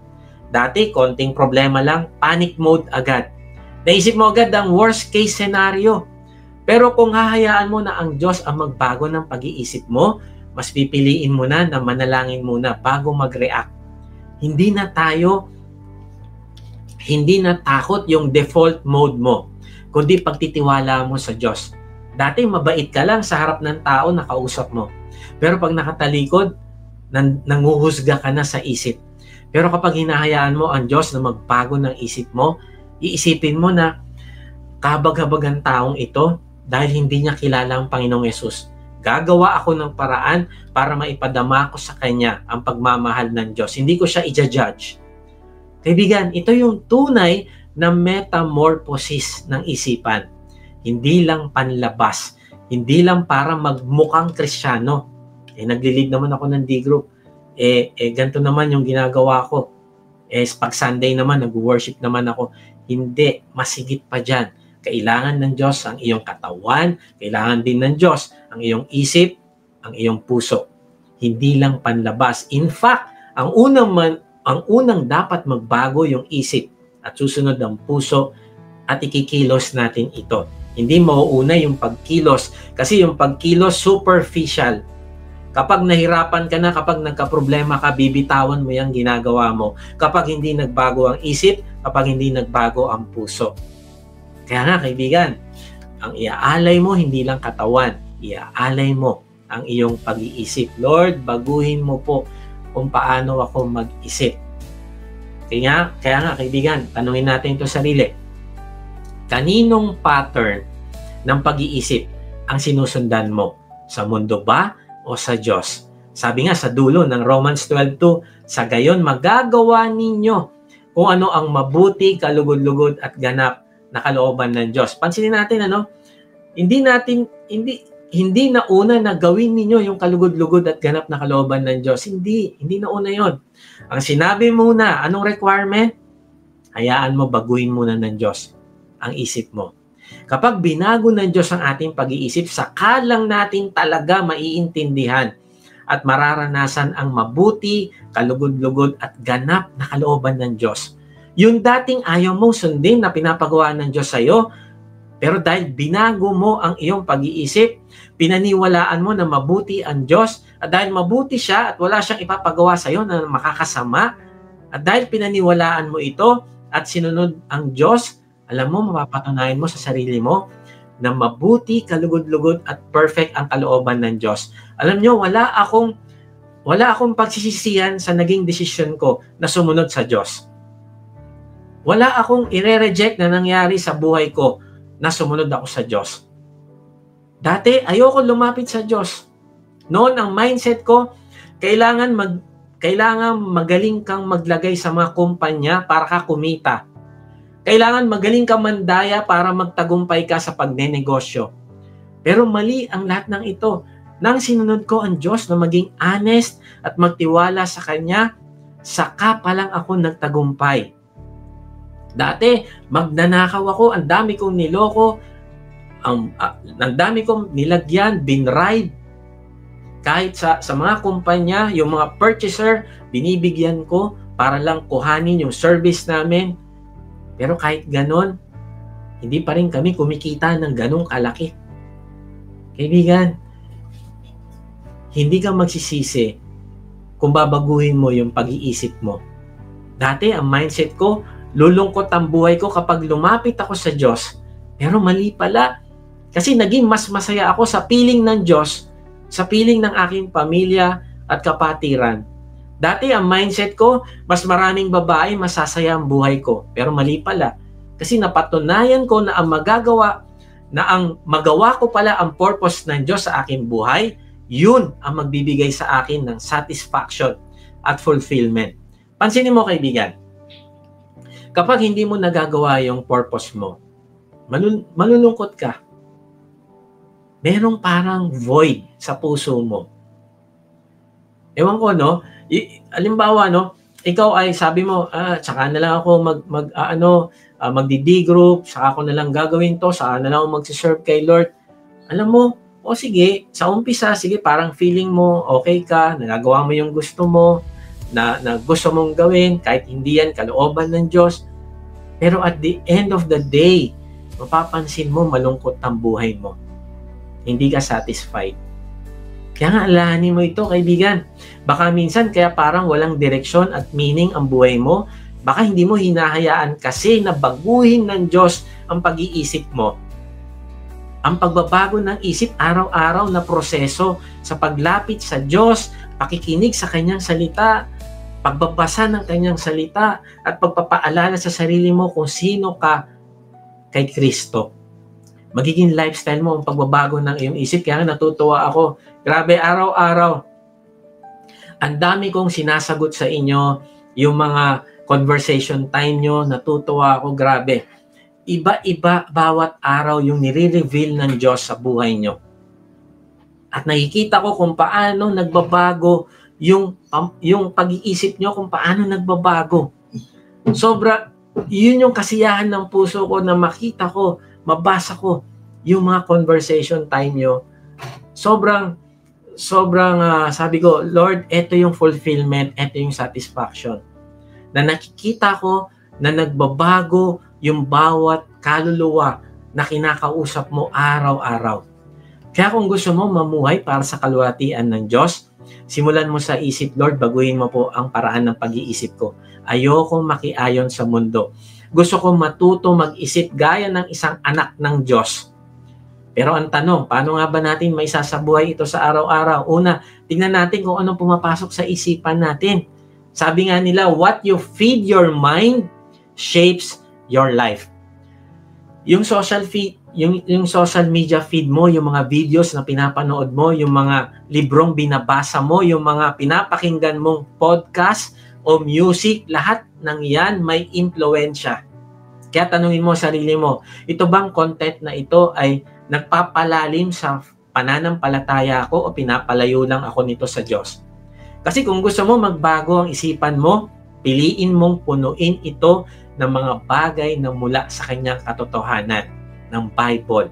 S1: Dati, konting problema lang, panic mode agad. Naisip mo agad ang worst case scenario. Pero kung hahayaan mo na ang Diyos ang magbago ng pag-iisip mo, mas pipiliin mo na manalangin muna bago mag-react. Hindi na takot yung default mode mo, kundi pagtitiwala mo sa Diyos. Dati mabait ka lang sa harap ng tao na kausap mo. Pero pag nakatalikod, nanguhusga ka na sa isip. Pero kapag hinahayaan mo ang Diyos na magbago ng isip mo, iisipin mo na kabag-habag ang taong ito dahil hindi niya kilala ang Panginoong Yesus. Gagawa ako ng paraan para maipadama ko sa Kanya ang pagmamahal ng Diyos. Hindi ko siya i-judge. Kaibigan, ito yung tunay na metamorphosis ng isipan. Hindi lang panlabas. Hindi lang para magmukhang Kristiyano. Nagli-lead naman ako ng D-group. Ganito naman yung ginagawa ko. Pag Sunday naman, nag-worship naman ako. Hindi, masigit pa dyan. Kailangan ng Diyos ang iyong katawan. Kailangan din ng Diyos ang iyong isip, ang iyong puso. Hindi lang panlabas. In fact, ang unang dapat magbago yung isip at susunod ang puso at ikikilos natin ito. Hindi mauuna yung pagkilos kasi yung pagkilos superficial. Kapag nahirapan ka na, kapag nagka-problema ka, bibitawan mo yung ginagawa mo. Kapag hindi nagbago ang isip, kapag hindi nagbago ang puso. Kaya nga kaibigan, ang iaalay mo hindi lang katawan, iaalay mo ang iyong pag-iisip. Lord, baguhin mo po kung paano ako mag-isip. Kaya nga kaibigan, tanungin natin ito sarili. Kaninong pattern ng pag-iisip ang sinusundan mo? Sa mundo ba o sa Diyos? Sabi nga sa dulo ng Romans 12:2, sa gayon magagawa ninyo kung ano ang mabuti, kalugod-lugod at ganap na kalooban ng Diyos. Pansinin natin hindi na una na gawin ninyo yung kalugod-lugod at ganap na kalooban ng Diyos. Hindi na una yon. Ang sinabi muna, anong requirement? Hayaan mo, baguhin muna ng Diyos ang isip mo. Kapag binago ng Diyos ang ating pag-iisip, saka lang natin talaga maiintindihan at mararanasan ang mabuti, kalugod-lugod at ganap na kalooban ng Diyos. Yung dating ayaw mong sundin na pinapagawa ng Diyos sa iyo, pero dahil binago mo ang iyong pag-iisip, pinaniwalaan mo na mabuti ang Diyos, at dahil mabuti siya at wala siyang ipapagawa sa iyo na makakasama, at dahil pinaniwalaan mo ito at sinunod ang Diyos, alam mo, mapapatunayan mo sa sarili mo na mabuti, kalugod-lugod at perfect ang kalooban ng Diyos. Alam nyo, wala akong pagsisisihan sa naging desisyon ko na sumunod sa Diyos. Wala akong ire-reject na nangyari sa buhay ko na sumunod ako sa Diyos. Dati, ayoko lumapit sa Diyos. Noon, ang mindset ko, kailangan magaling kang maglagay sa mga kumpanya para ka kumita. Kailangan magaling kang mandaya para magtagumpay ka sa pagnenegosyo. Pero mali ang lahat ng ito. Nang sinunod ko ang Diyos na maging honest at magtiwala sa Kanya, saka pa lang ako nagtagumpay. Dati, magnanakaw ako, ang dami kong niloko, ang dami kong nilagyan, binribe. Kahit sa mga kumpanya, yung mga purchaser, binibigyan ko para lang kuhanin yung service namin. Pero kahit ganon, hindi pa rin kami kumikita ng ganong kalaki. Kaibigan, hindi ka magsisisi kung babaguhin mo yung pag-iisip mo. Dati, ang mindset ko, Lulungkot ang buhay ko kapag lumapit ako sa Diyos. Pero mali pala. Kasi naging mas masaya ako sa piling ng Diyos, sa piling ng aking pamilya at kapatiran. Dati ang mindset ko, mas maraming babae, masasaya ang buhay ko. Pero mali pala. Kasi napatunayan ko na ang magawa ko pala ang purpose ng Diyos sa aking buhay, yun ang magbibigay sa akin ng satisfaction at fulfillment. Pansinin mo, kaibigan, kapag hindi mo nagagawa yung purpose mo, malulungkot ka. Merong parang void sa puso mo. Ewan ko, no? Halimbawa, no? Ikaw ay sabi mo, tsaka na lang ako magdi-D group, saka ako na lang gagawin to, saka na lang ako magsiserve kay Lord. Alam mo, o sige, sa umpisa, sige, parang feeling mo, okay ka, nagagawa mo yung gusto mo, na gusto mong gawin, kahit hindi yan kalooban ng Diyos. Pero at the end of the day, mapapansin mo, malungkot ang buhay mo. Hindi ka satisfied. Kaya nga, alahanin mo ito, kaibigan. Baka minsan, kaya parang walang direksyon at meaning ang buhay mo. Baka hindi mo hinahayaan kasi na baguhin ng Diyos ang pag-iisip mo. Ang pagbabago ng isip, araw-araw na proseso sa paglapit sa Diyos, pakikinig sa Kanyang salita, pagbabasa ng Kanyang salita, at pagpapaalala sa sarili mo kung sino ka kay Kristo. Magiging lifestyle mo ang pagbabago ng iyong isip. Kaya natutuwa ako. Grabe, araw-araw. Ang dami kong sinasagot sa inyo, yung mga conversation time nyo, natutuwa ako, grabe. Iba-iba bawat araw yung nire-reveal ng Diyos sa buhay nyo. At nakikita ko kung paano nagbabago yung pag-iisip nyo, kung paano nagbabago. Sobra, yun yung kasiyahan ng puso ko na makita ko, mabasa ko yung mga conversation time nyo. Sobrang sabi ko, Lord, ito yung fulfillment, ito yung satisfaction. Na nakikita ko na nagbabago yung bawat kaluluwa na kinakausap mo araw-araw. Kaya kung gusto mo mamuhay para sa kaluwalhatian ng Diyos, simulan mo sa isip, Lord, baguhin mo po ang paraan ng pag-iisip ko. Ayokong makiayon sa mundo. Gusto kong matuto mag-isip gaya ng isang anak ng Diyos. Pero ang tanong, paano nga ba natin maisasabuhay ito sa araw-araw? Una, tingnan natin kung anong pumapasok sa isipan natin. Sabi nga nila, what you feed your mind shapes your life. Yung social media feed mo, yung mga videos na pinapanood mo, yung mga librong binabasa mo, yung mga pinapakinggan mong podcast o music, lahat ng yan may impluwensya. Kaya tanungin mo sarili mo, ito bang content na ito ay nagpapalalim sa pananampalataya ko o pinapalayo lang ako nito sa Diyos? Kasi kung gusto mo magbago ang isipan mo, piliin mong punuin ito ng mga bagay na mula sa kanyang katotohanan ng Bible.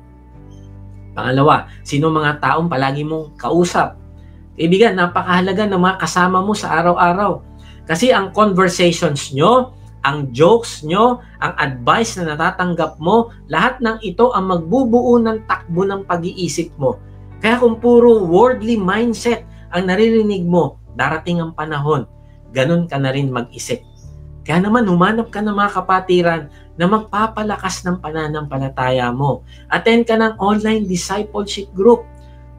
S1: Pangalawa, sino mga taong palagi mong kausap? Kaibigan, napakahalaga ng mga kasama mo sa araw-araw. Kasi ang conversations nyo, ang jokes nyo, ang advice na natatanggap mo, lahat ng ito ang magbubuo ng takbo ng pag-iisip mo. Kaya kung puro worldly mindset ang naririnig mo, darating ang panahon, ganun ka na rin mag-isip. Kaya naman, humanap ka ng mga kapatiran na magpapalakas ng pananampalataya mo. Attend ka ng online discipleship group.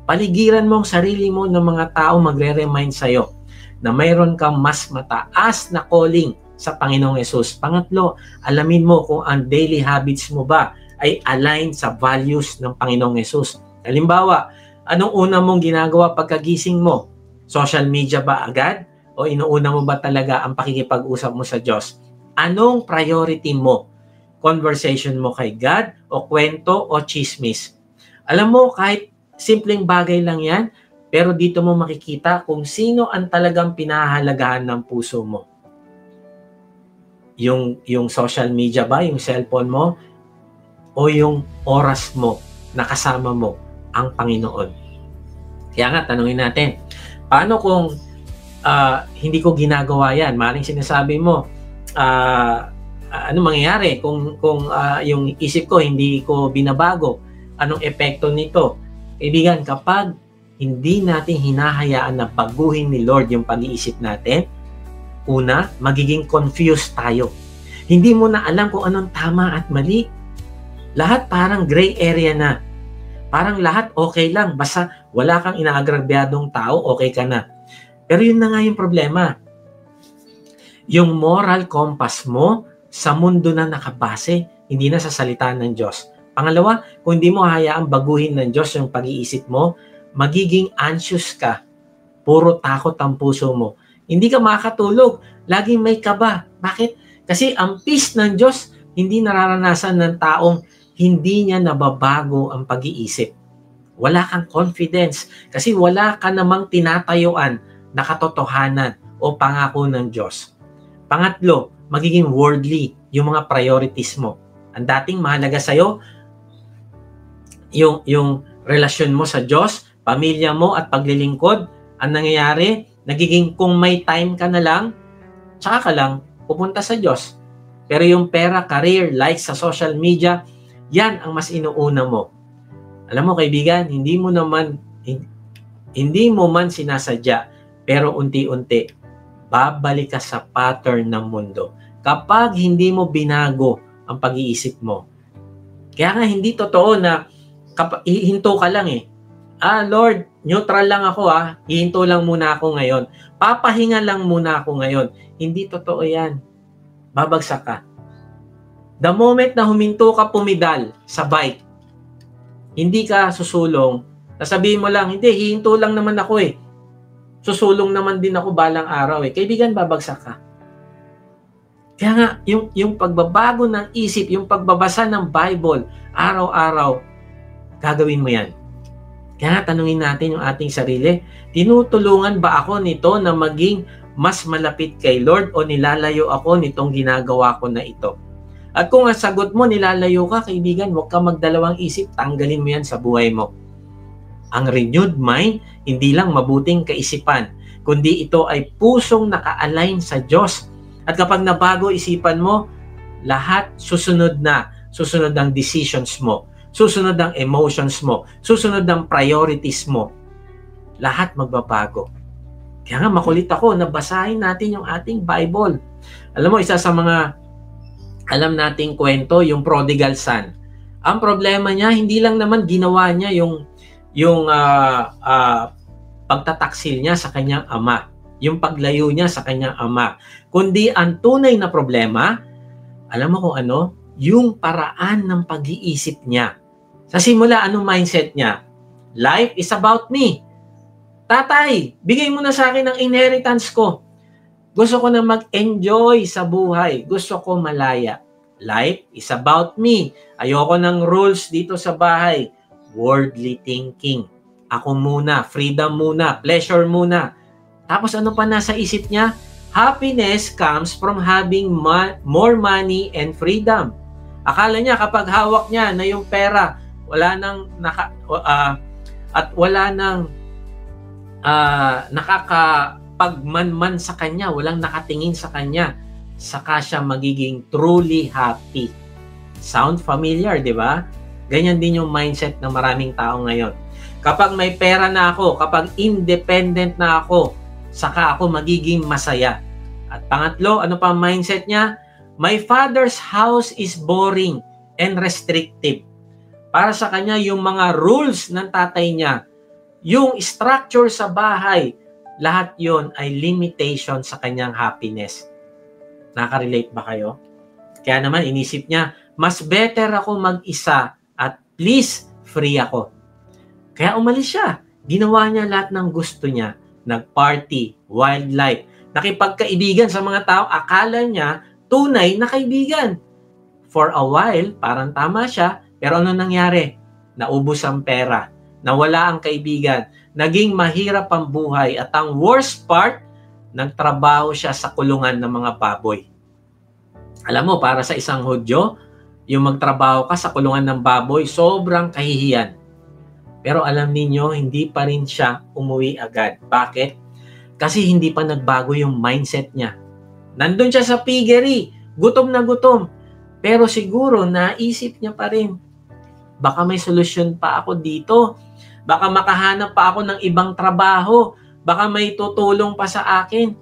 S1: Paligiran mo ang sarili mo ng mga tao magre-remind sa'yo na mayroon kang mas mataas na calling sa Panginoong Yesus. Pangatlo, alamin mo kung ang daily habits mo ba ay aligned sa values ng Panginoong Yesus. Halimbawa, anong una mong ginagawa pagkagising mo? Social media ba agad? O inuuna mo ba talaga ang pakikipag-usap mo sa Diyos? Anong priority mo? Conversation mo kay God o kwento o chismis? Alam mo, kahit simpleng bagay lang yan, pero dito mo makikita kung sino ang talagang pinahahalagahan ng puso mo. Yung social media ba, yung cellphone mo, o yung oras mo na kasama mo ang Panginoon? Kaya nga, tanungin natin, paano kung hindi ko ginagawa yan? Maring sinasabi mo, ano mangyayari kung yung isip ko hindi ko binabago? Anong epekto nito? Kaibigan, kapag hindi natin hinahayaan na baguhin ni Lord yung pag-iisip natin, una, magiging confused tayo. Hindi mo na alam kung anong tama at mali. Lahat parang gray area na. Parang lahat okay lang. Basta wala kang inaagrabyadong tao, okay ka na. Pero yun na nga yung problema. Yung moral compass mo sa mundo na nakabase, hindi na sa salita ng Diyos. Pangalawa, kung hindi mo hayaang baguhin ng Diyos yung pag-iisip mo, magiging anxious ka. Puro takot ang puso mo. Hindi ka makakatulog. Laging may kaba. Bakit? Kasi ang peace ng Diyos, hindi nararanasan ng taong hindi niya nababago ang pag-iisip. Wala kang confidence kasi wala ka namang tinatayuan na katotohanan o pangako ng Diyos. Pangatlo, magiging worldly yung mga priorities mo. Ang dating mahalaga sa'yo, yung relasyon mo sa Diyos, pamilya mo at paglilingkod, ang nangyayari, nagiging kung may time ka na lang, tsaka ka lang pupunta sa Diyos. Pero yung pera, career, likes sa social media, yan ang mas inuuna mo. Alam mo kaibigan, hindi mo man sinasadya, pero unti-unti, babalik ka sa pattern ng mundo. Kapag hindi mo binago ang pag-iisip mo. Kaya nga hindi totoo na hihinto ka lang eh. Lord, neutral lang ako hihinto lang muna ako ngayon. Papahinga lang muna ako ngayon. Hindi totoo yan. Babagsak ka. The moment na huminto ka pumidal sa bike, hindi ka susulong, sasabihin mo lang, hindi, hihinto lang naman ako eh. Susulong naman din ako balang araw eh. Kaibigan, babagsak ka. Kaya nga, yung pagbabago ng isip, yung pagbabasa ng Bible, araw-araw, gagawin mo yan. Kaya nga, tanungin natin yung ating sarili, tinutulungan ba ako nito na maging mas malapit kay Lord o nilalayo ako nitong ginagawa ko na ito? At kung ang sagot mo, nilalayo ka, kaibigan, huwag ka magdalawang isip, tanggalin mo yan sa buhay mo. Ang renewed mind, hindi lang mabuting kaisipan, kundi ito ay pusong naka-align sa Diyos. At kapag nabago isipan mo, lahat susunod ang decisions mo, susunod ang emotions mo, susunod ang priorities mo. Lahat magbabago. Kaya nga makulit ako, nabasahin natin yung ating Bible. Alam mo, isa sa mga alam nating kwento, yung prodigal son. Ang problema niya, hindi lang naman ginawa niya yung pagtataksil niya sa kanyang ama, yung paglayo niya sa kanyang ama, kundi ang tunay na problema, alam mo kung ano? Yung paraan ng pag-iisip niya. Sa simula, anong mindset niya? Life is about me. Tatay, bigay mo na sa akin ang inheritance ko. Gusto ko na mag-enjoy sa buhay. Gusto ko malaya. Life is about me. Ayoko ng rules dito sa bahay. Worldly thinking. Ako muna, freedom muna, pleasure muna. Tapos ano pa nasa isip niya? Happiness comes from having more money and freedom. Akala niya kapag hawak niya na yung pera, wala nang nakakapagmanman sa kanya, walang nakatingin sa kanya, saka siya magiging truly happy. Sound familiar, di ba? Ganyan din yung mindset ng maraming tao ngayon. Kapag may pera na ako, kapag independent na ako, saka ako magiging masaya. At pangatlo, ano pa ang mindset niya? My father's house is boring and restrictive. Para sa kanya, yung mga rules ng tatay niya, yung structure sa bahay, lahat yon ay limitation sa kanyang happiness. Nakaka-relate ba kayo? Kaya naman, inisip niya, mas better ako mag-isa at please, free ako. Kaya umalis siya. Ginawa niya lahat ng gusto niya. Nag-party, wildlife, nakipagkaibigan sa mga tao, akala niya tunay na kaibigan. For a while, parang tama siya, pero ano nangyari? Naubos ang pera, nawala ang kaibigan, naging mahirap ang buhay, at ang worst part, nagtrabaho siya sa kulungan ng mga baboy. Alam mo, para sa isang Hudyo, yung magtrabaho ka sa kulungan ng baboy, sobrang kahihiyan. Pero alam ninyo, hindi pa rin siya umuwi agad. Bakit? Kasi hindi pa nagbago yung mindset niya. Nandun siya sa piggery, gutom na gutom. Pero siguro naisip niya pa rin, baka may solusyon pa ako dito. Baka makahanap pa ako ng ibang trabaho. Baka may tutulong pa sa akin.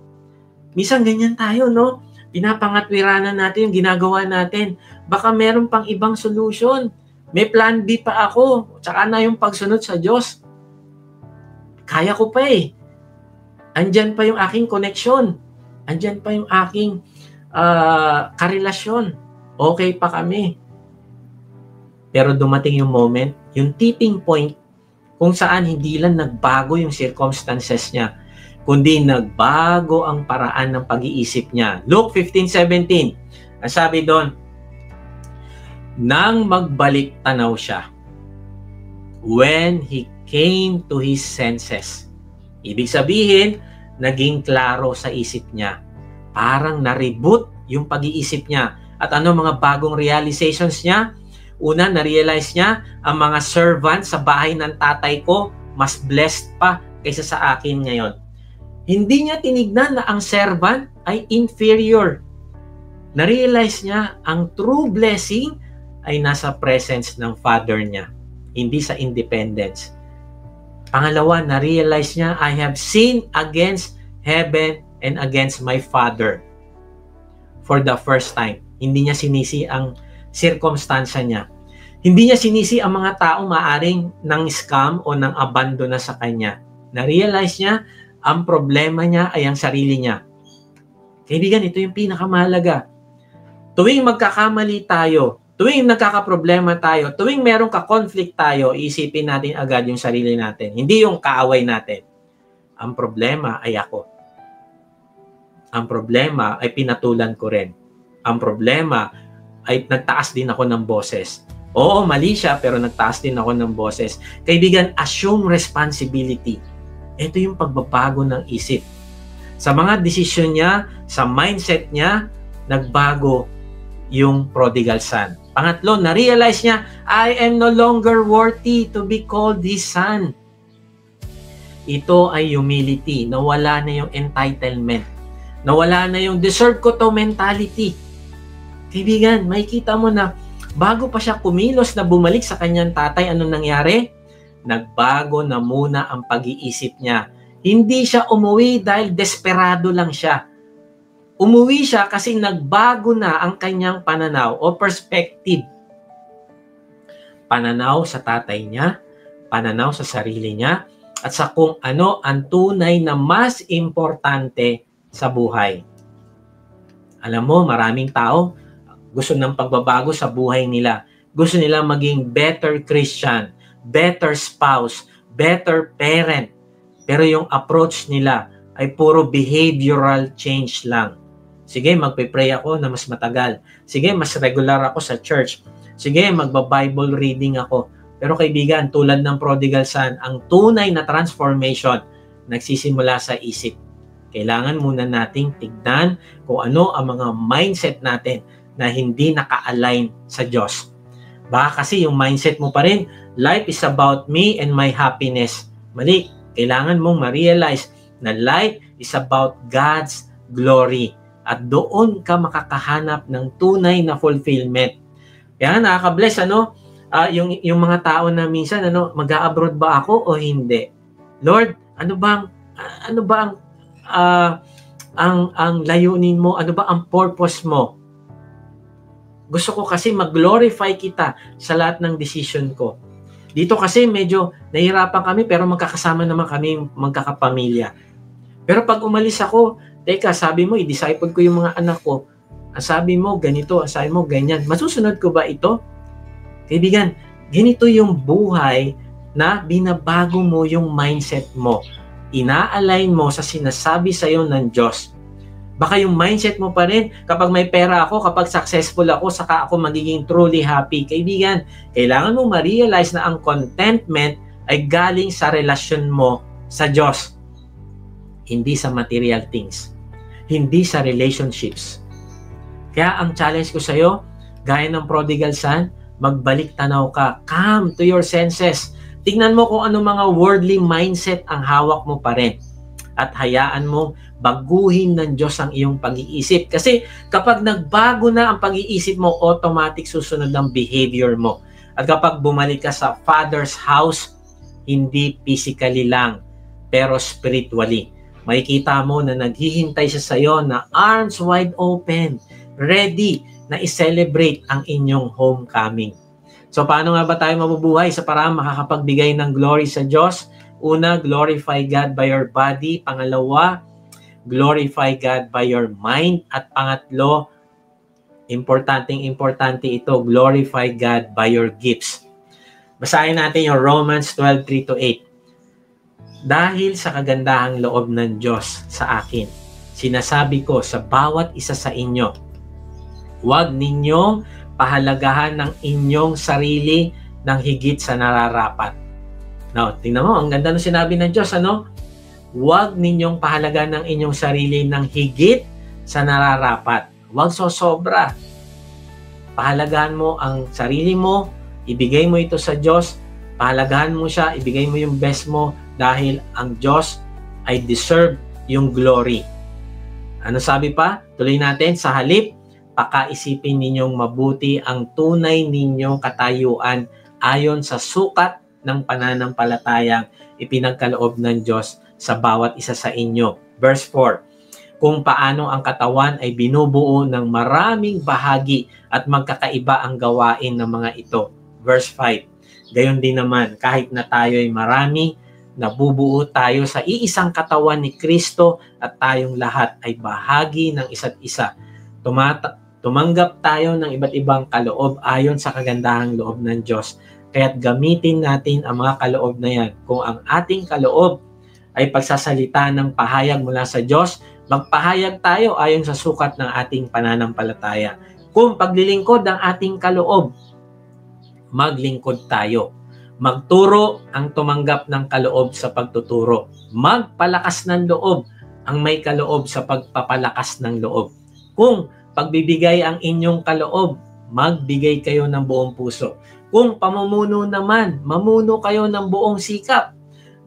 S1: Minsan ganyan tayo, no? Pinapangatwiranan natin yung ginagawa natin. Baka meron pang ibang solution. May plan B pa ako. Tsaka na yung pagsunod sa Diyos. Kaya ko pa eh. Andyan pa yung aking connection. Andyan pa yung aking karelasyon. Okay pa kami. Pero dumating yung moment, yung tipping point, kung saan hindi lang nagbago yung circumstances niya, kundi nagbago ang paraan ng pag-iisip niya. Luke 15:17, ang sabi doon, nang magbalik tanaw siya, when he came to his senses. Ibig sabihin, naging klaro sa isip niya. Parang na-reboot yung pag-iisip niya. At ano mga bagong realizations niya? Una, na-realize niya, ang mga servant sa bahay ng tatay ko, mas blessed pa kaysa sa akin ngayon. Hindi niya tinignan na ang servant ay inferior. Na-realize niya, ang true blessing ay nasa presence ng father niya, hindi sa independence. Pangalawa, na-realize niya, I have sinned against heaven and against my father. For the first time, hindi niya sinisi ang circumstansya niya. Hindi niya sinisi ang mga taong maaring ng scam o ng abandon na sa kanya. Na-realize niya, ang problema niya ay ang sarili niya. Kaibigan, ito yung pinakamahalaga. Tuwing magkakamali tayo, tuwing nagkakaproblema tayo, tuwing meron ka-conflict tayo, isipin natin agad yung sarili natin. Hindi yung kaaway natin. Ang problema ay ako. Ang problema ay pinatulan ko rin. Ang problema ay nagtaas din ako ng boses. Oo, mali siya, pero nagtaas din ako ng boses. Kaibigan, assume responsibility. Ito yung pagbabago ng isip. Sa mga desisyon niya, sa mindset niya, nagbago yung prodigal son. Pangatlo, na-realize niya, I am no longer worthy to be called his son. Ito ay humility. Nawala na yung entitlement. Nawala na yung deserve ko to mentality. Kaibigan, makikita mo na bago pa siya kumilos na bumalik sa kanyang tatay, anong nangyari? Nagbago na muna ang pag-iisip niya. Hindi siya umuwi dahil desperado lang siya. Umuwi siya kasi nagbago na ang kanyang pananaw o perspective. Pananaw sa tatay niya, pananaw sa sarili niya, at sa kung ano ang tunay na mas importante sa buhay. Alam mo, maraming tao gusto ng pagbabago sa buhay nila. Gusto nila maging better Christian, better spouse, better parent. Pero yung approach nila ay puro behavioral change lang. Sige, magpe-pray ako na mas matagal. Sige, mas regular ako sa church. Sige, magba-Bible reading ako. Pero kaibigan, tulad ng prodigal son, ang tunay na transformation nagsisimula sa isip. Kailangan muna nating tignan kung ano ang mga mindset natin na hindi naka-align sa Diyos. Baka kasi yung mindset mo pa rin, life is about me and my happiness. Mali. Kailangan mong ma-realize na life is about God's glory. At doon ka makakahanap ng tunay na fulfillment. Kaya nakaka-bless, yung mga tao na minsan, mag-a-abroad ba ako o hindi? Lord, ano ba ang layunin mo? Ano ba ang purpose mo? Gusto ko kasi mag-glorify kita sa lahat ng decision ko. Dito kasi medyo nahihirapan kami pero magkakasama naman kami magkakapamilya. Pero pag umalis ako, teka, sabi mo, i-disciple ko yung mga anak ko. Sabi mo, ganito, sabi mo, ganyan. Masusunod ko ba ito? Kaibigan, ganito yung buhay na binabago mo yung mindset mo. Ina-align mo sa sinasabi sa'yo ng Diyos. Baka yung mindset mo pa rin, kapag may pera ako, kapag successful ako, saka ako magiging truly happy. Kaibigan, kailangan mo ma-realize na ang contentment ay galing sa relasyon mo sa Diyos. Hindi sa material things. Hindi sa relationships. Kaya ang challenge ko sa'yo, gaya ng prodigal son, magbalik tanaw ka. Come to your senses. Tingnan mo kung ano mga worldly mindset ang hawak mo pa rin. At hayaan mo baguhin ng Diyos ang iyong pag-iisip. Kasi kapag nagbago na ang pag-iisip mo, automatic susunod ang behavior mo. At kapag bumalik ka sa Father's house, hindi physically lang, pero spiritually. makikita mo na naghihintay siya sa iyo na arms wide open, ready na i-celebrate ang inyong homecoming. So paano nga ba tayo mabubuhay sa parang makakapagbigay ng glory sa Diyos? Una, glorify God by your body. Pangalawa, glorify God by your mind. At pangatlo, importante ito, glorify God by your gifts. Basahin natin yung Romans 12:3-8. Dahil sa kagandahang loob ng Diyos sa akin, sinasabi ko sa bawat isa sa inyo, huwag ninyong pahalagahan ng inyong sarili ng higit sa nararapat. Now, tingnan mo, ang ganda ng sinabi ng Diyos, ano? Huwag ninyong pahalagahan ng inyong sarili ng higit sa nararapat. Huwag sosobra. Pahalagahan mo ang sarili mo, ibigay mo ito sa Diyos, pahalagahan mo siya, ibigay mo yung best mo, dahil ang Diyos ay deserve yung glory. Ano sabi pa? Tuloy natin, sa halip, pakaisipin ninyong mabuti ang tunay ninyong katayuan ayon sa sukat ng pananampalatayang ipinagkaloob ng Diyos sa bawat isa sa inyo. Verse 4, kung paano ang katawan ay binubuo ng maraming bahagi at magkakaiba ang gawain ng mga ito. Verse 5, gayon din naman, kahit na tayo ay marami, nabubuo tayo sa iisang katawan ni Kristo at tayong lahat ay bahagi ng isa't isa. Tumanggap tayo ng iba't ibang kaloob ayon sa kagandahang loob ng Diyos. Kaya't gamitin natin ang mga kaloob na yan. Kung ang ating kaloob ay pagsasalita ng pahayag mula sa Diyos, magpahayag tayo ayon sa sukat ng ating pananampalataya. Kung paglilingkod ang ating kaloob, maglingkod tayo. Magturo ang tumanggap ng kaloob sa pagtuturo. Magpalakas ng loob ang may kaloob sa pagpapalakas ng loob. Kung pagbibigay ang inyong kaloob, magbigay kayo ng buong puso. Kung pamumuno naman, mamuno kayo ng buong sikap.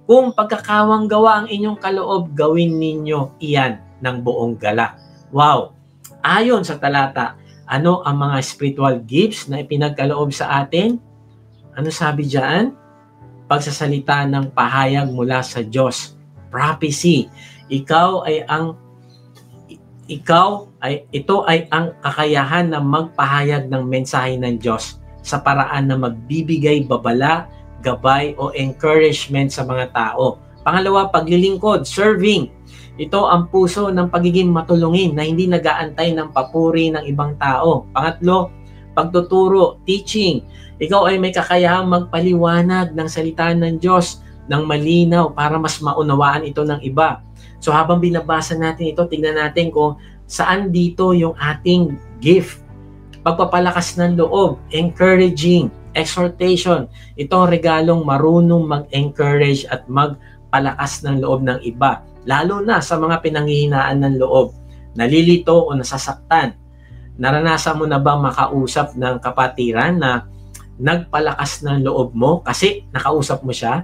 S1: Kung pagkakawang gawa ang inyong kaloob, gawin ninyo iyan ng buong gala. Wow! Ayon sa talata, ano ang mga spiritual gifts na ipinagkaloob sa atin? Ano sabi diyan? Pagsasalita ng pahayag mula sa Diyos. Prophecy. Ito ay ang kakayahan na magpahayag ng mensahe ng Diyos sa paraan na magbibigay babala, gabay o encouragement sa mga tao. Pangalawa, paglilingkod, serving. Ito ang puso ng pagiging matulungin na hindi nag-aantay ng papuri ng ibang tao. Pangatlo, pagtuturo, teaching. Ikaw ay may kakayahang magpaliwanag ng salita ng Diyos ng malinaw para mas maunawaan ito ng iba. So habang binabasa natin ito, tingnan natin kung saan dito yung ating gift. Pagpapalakas ng loob, encouraging, exhortation. Ito ang regalong marunong mag-encourage at magpalakas ng loob ng iba. Lalo na sa mga pinanghihinaan ng loob, nalilito o nasasaktan. Naranasan mo na ba makausap ng kapatiran na nagpalakas ng loob mo kasi nakausap mo siya?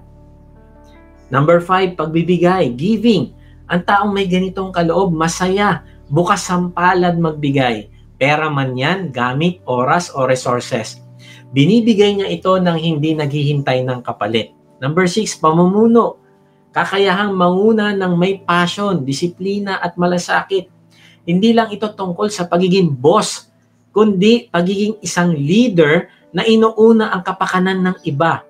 S1: Number 5, pagbibigay, giving. Ang taong may ganitong kaloob, masaya, bukas ang palad magbigay. Pera man yan, gamit, oras o resources. Binibigay niya ito nang hindi naghihintay ng kapalit. Number 6, pamumuno. Kakayahang manguna ng may passion, disiplina at malasakit. Hindi lang ito tungkol sa pagiging boss, kundi pagiging isang leader na inuuna ang kapakanan ng iba.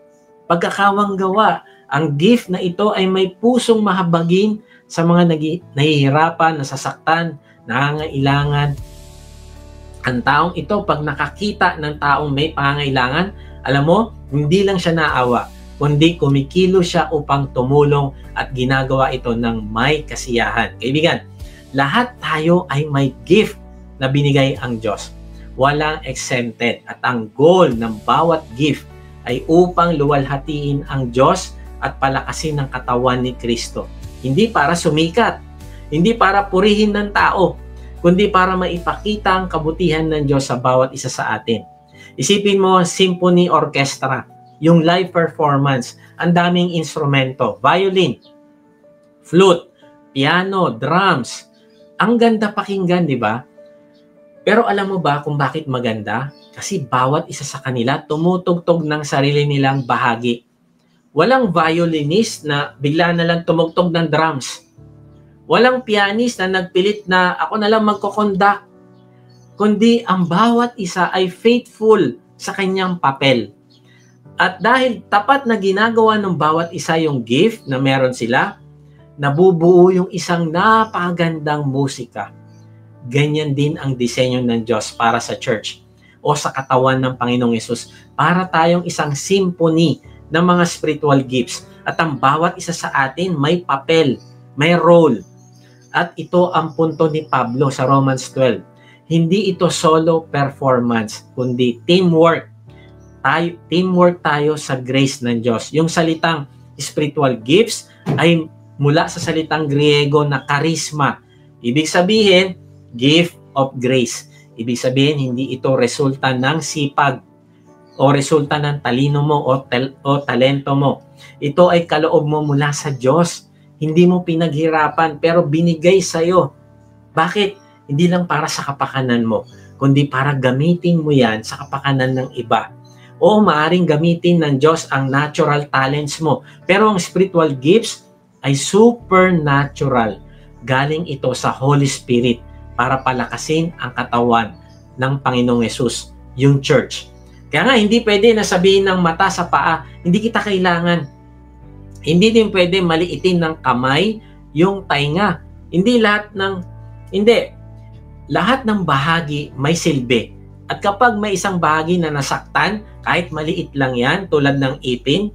S1: Pagkakawang gawa, ang gift na ito ay may pusong mahabagin sa mga nahihirapan, nasasaktan, nangangailangan. Ang taong ito, pag nakakita ng taong may pangangailangan, alam mo, hindi lang siya naawa, kundi kumikilo siya upang tumulong at ginagawa ito ng may kasiyahan. Kaibigan, lahat tayo ay may gift na binigay ang Diyos. Walang exempted at ang goal ng bawat gift ay upang luwalhatiin ang Diyos at palakasin ang katawan ni Kristo. Hindi para sumikat, hindi para purihin ng tao, kundi para maipakita ang kabutihan ng Diyos sa bawat isa sa atin. Isipin mo, symphony orchestra, yung live performance, ang daming instrumento, violin, flute, piano, drums. Ang ganda pakinggan, di ba? Pero alam mo ba kung bakit maganda? Kasi bawat isa sa kanila tumutugtog ng sarili nilang bahagi. Walang violinist na bigla na lang tumugtog ng drums. Walang pianist na nagpilit na ako na lang magko-conduct, kundi ang bawat isa ay faithful sa kanyang papel. At dahil tapat na ginagawa ng bawat isa yung gift na meron sila, nabubuo yung isang napakagandang musika. Ganyan din ang disenyo ng Diyos para sa church o sa katawan ng Panginoong Hesus, para tayong isang symphony ng mga spiritual gifts. At ang bawat isa sa atin may papel, may role. At ito ang punto ni Pablo sa Romans 12. Hindi ito solo performance, kundi teamwork. Teamwork tayo sa grace ng Diyos. Yung salitang spiritual gifts ay mula sa salitang Griego na charisma. Ibig sabihin, gift of grace. Ibig sabihin, hindi ito resulta ng sipag o resulta ng talino mo o talento mo. Ito ay kaloob mo mula sa Diyos. Hindi mo pinaghirapan pero binigay sa'yo. Bakit? Hindi lang para sa kapakanan mo, kundi para gamitin mo yan sa kapakanan ng iba. O maaring gamitin ng Diyos ang natural talents mo. Pero ang spiritual gifts ay supernatural. Galing ito sa Holy Spirit para palakasin ang katawan ng Panginoong Hesus, yung church. Kaya nga, hindi pwede na sabihin ng mata sa paa, hindi kita kailangan. Hindi din pwede maliitin ng kamay yung tainga. Lahat ng bahagi may silbi. At kapag may isang bahagi na nasaktan, kahit maliit lang yan, tulad ng ipin,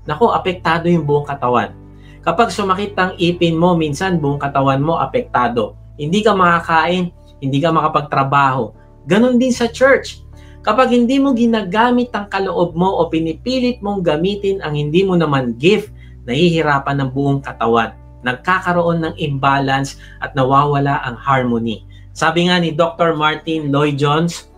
S1: naku, apektado yung buong katawan. Kapag sumakit ang ipin mo, minsan buong katawan mo apektado. Hindi ka makakain, hindi ka makapagtrabaho. Ganon din sa church. Kapag hindi mo ginagamit ang kaloob mo o pinipilit mong gamitin ang hindi mo naman gift, nahihirapan ng buong katawan. Nagkakaroon ng imbalance at nawawala ang harmony. Sabi nga ni Dr. Martin Lloyd-Jones,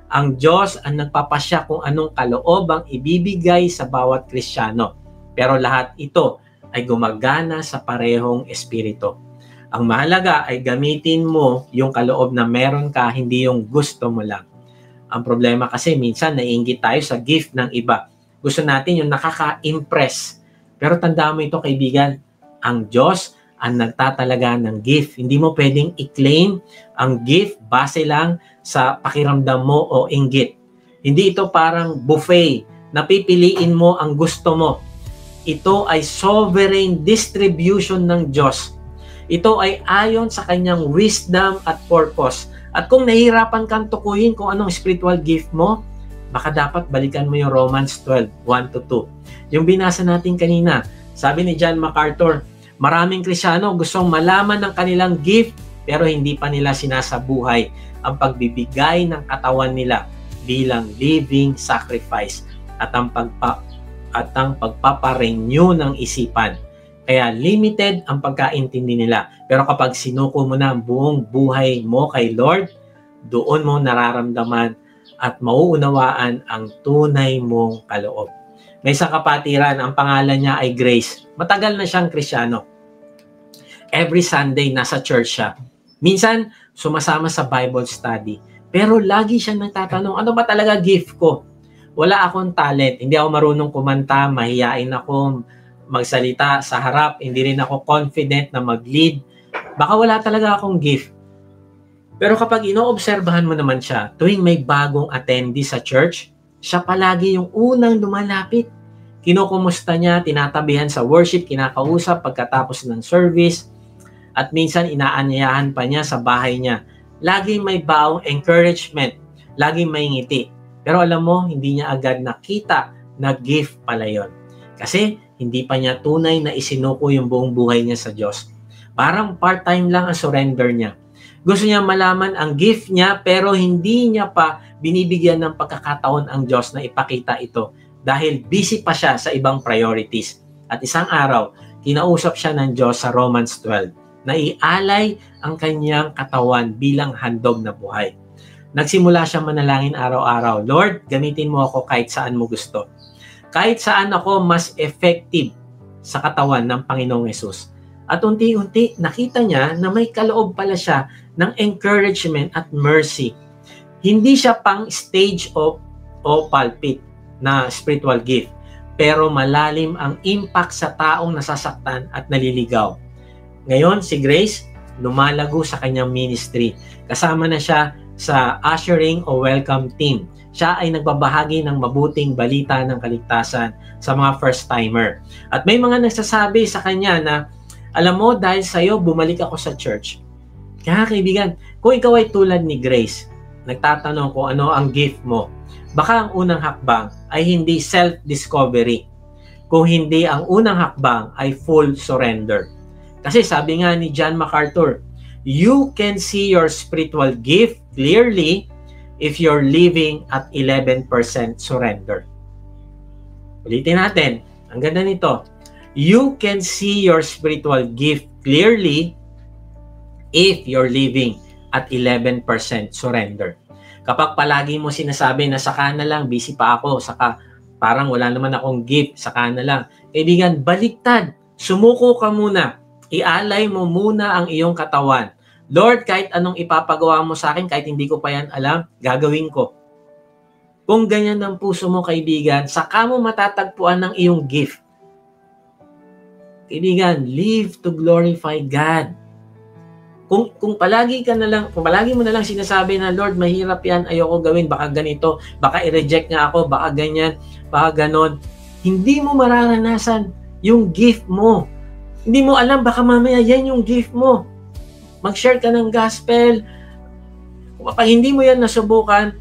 S1: ang Diyos ang nagpapasya kung anong kaloob ang ibibigay sa bawat Kristiyano. Pero lahat ito ay gumagana sa parehong espiritu. Ang mahalaga ay gamitin mo yung kaloob na meron ka, hindi yung gusto mo lang. Ang problema kasi minsan naiinggit tayo sa gift ng iba. Gusto natin yung nakaka-impress. Pero tandaan mo ito, kaibigan, ang Diyos ang nagtatalaga ng gift. Hindi mo pwedeng i-claim ang gift base lang sa pakiramdam mo o inggit. Hindi ito parang buffet na pipiliin mo ang gusto mo. Ito ay sovereign distribution ng Diyos. Ito ay ayon sa kanyang wisdom at purpose. At kung nahihirapan kang tukuyin kung anong spiritual gift mo, baka dapat balikan mo yung Romans 12, 1-2. Yung binasa natin kanina, sabi ni John MacArthur, maraming Kristiyano gustong malaman ng kanilang gift pero hindi pa nila sinasabuhay ang pagbibigay ng katawan nila bilang living sacrifice at ang pagpaparenew ng isipan. Kaya limited ang pagkaintindi nila. Pero kapag sinuko mo na ang buong buhay mo kay Lord, doon mo nararamdaman at mauunawaan ang tunay mong kaloob. May isang kapatiran, ang pangalan niya ay Grace. Matagal na siyang Kristiyano. Every Sunday, nasa church siya. Minsan, sumasama sa Bible study. Pero lagi siya nagtatanong, ano ba talaga gift ko? Wala akong talent. Hindi ako marunong kumanta, mahiyain ako magsalita sa harap, hindi rin ako confident na mag-lead. Baka wala talaga akong gift. Pero kapag inoobserbahan mo naman siya, tuwing may bagong attendee sa church, siya palagi yung unang lumalapit. Kinukumusta niya, tinatabihan sa worship, kinakausap pagkatapos ng service, at minsan inaanyayahan pa niya sa bahay niya. Laging may baong encouragement, laging may ngiti. Pero alam mo, hindi niya agad nakita na gift pala yun. Kasi hindi pa niya tunay na isinuko yung buong buhay niya sa Diyos. Parang part-time lang ang surrender niya. Gusto niya malaman ang gift niya pero hindi niya pa binibigyan ng pagkakataon ang Diyos na ipakita ito dahil busy pa siya sa ibang priorities. At isang araw, kinausap siya ng Diyos sa Romans 12 na ialay ang kanyang katawan bilang handog na buhay. Nagsimula siyang manalangin araw-araw, Lord, gamitin mo ako kahit saan mo gusto. Kahit saan ako mas effective sa katawan ng Panginoong Hesus. At unti-unti nakita niya na may kaloob pala siya ng encouragement at mercy. Hindi siya pang stage o pulpit na spiritual gift, pero malalim ang impact sa taong nasasaktan at naliligaw. Ngayon, si Grace, lumalago sa kanyang ministry. Kasama na siya sa ushering o welcome team. Siya ay nagbabahagi ng mabuting balita ng kaligtasan sa mga first-timer. At may mga nagsasabi sa kanya na, alam mo, dahil sa'yo, bumalik ako sa church. Kaya kaibigan, kung ikaw ay tulad ni Grace, nagtatanong kung ano ang gift mo, baka ang unang hakbang ay hindi self-discovery. Kung hindi, ang unang hakbang ay full surrender. Kasi sabi nga ni John MacArthur, you can see your spiritual gift clearly if you're living at 11% surrender. Ulitin natin. Ang ganda nito. You can see your spiritual gift clearly if you're living at 11% surrender. Kapag palagi mo sinasabi na saka na lang, busy pa ako, saka parang wala naman akong gift, saka na lang. Kaibigan, baliktad. Sumuko ka muna. Ialay mo muna ang iyong katawan. Lord, kahit anong ipapagawa mo sa akin, kahit hindi ko pa yan alam, gagawin ko. Kung ganyan ang puso mo, kaibigan, saka mo matatagpuan ng iyong gift. Kaibigan, live to glorify God. Kung palagi mo na lang sinasabi na, Lord, mahirap yan, ayoko gawin, baka ganito, baka i-reject nga ako, baka ganyan, baka ganon, hindi mo mararanasan yung gift mo. Hindi mo alam, baka mamaya yan yung gift mo. Mag-share ka ng gospel. Kapag hindi mo yan nasubukan,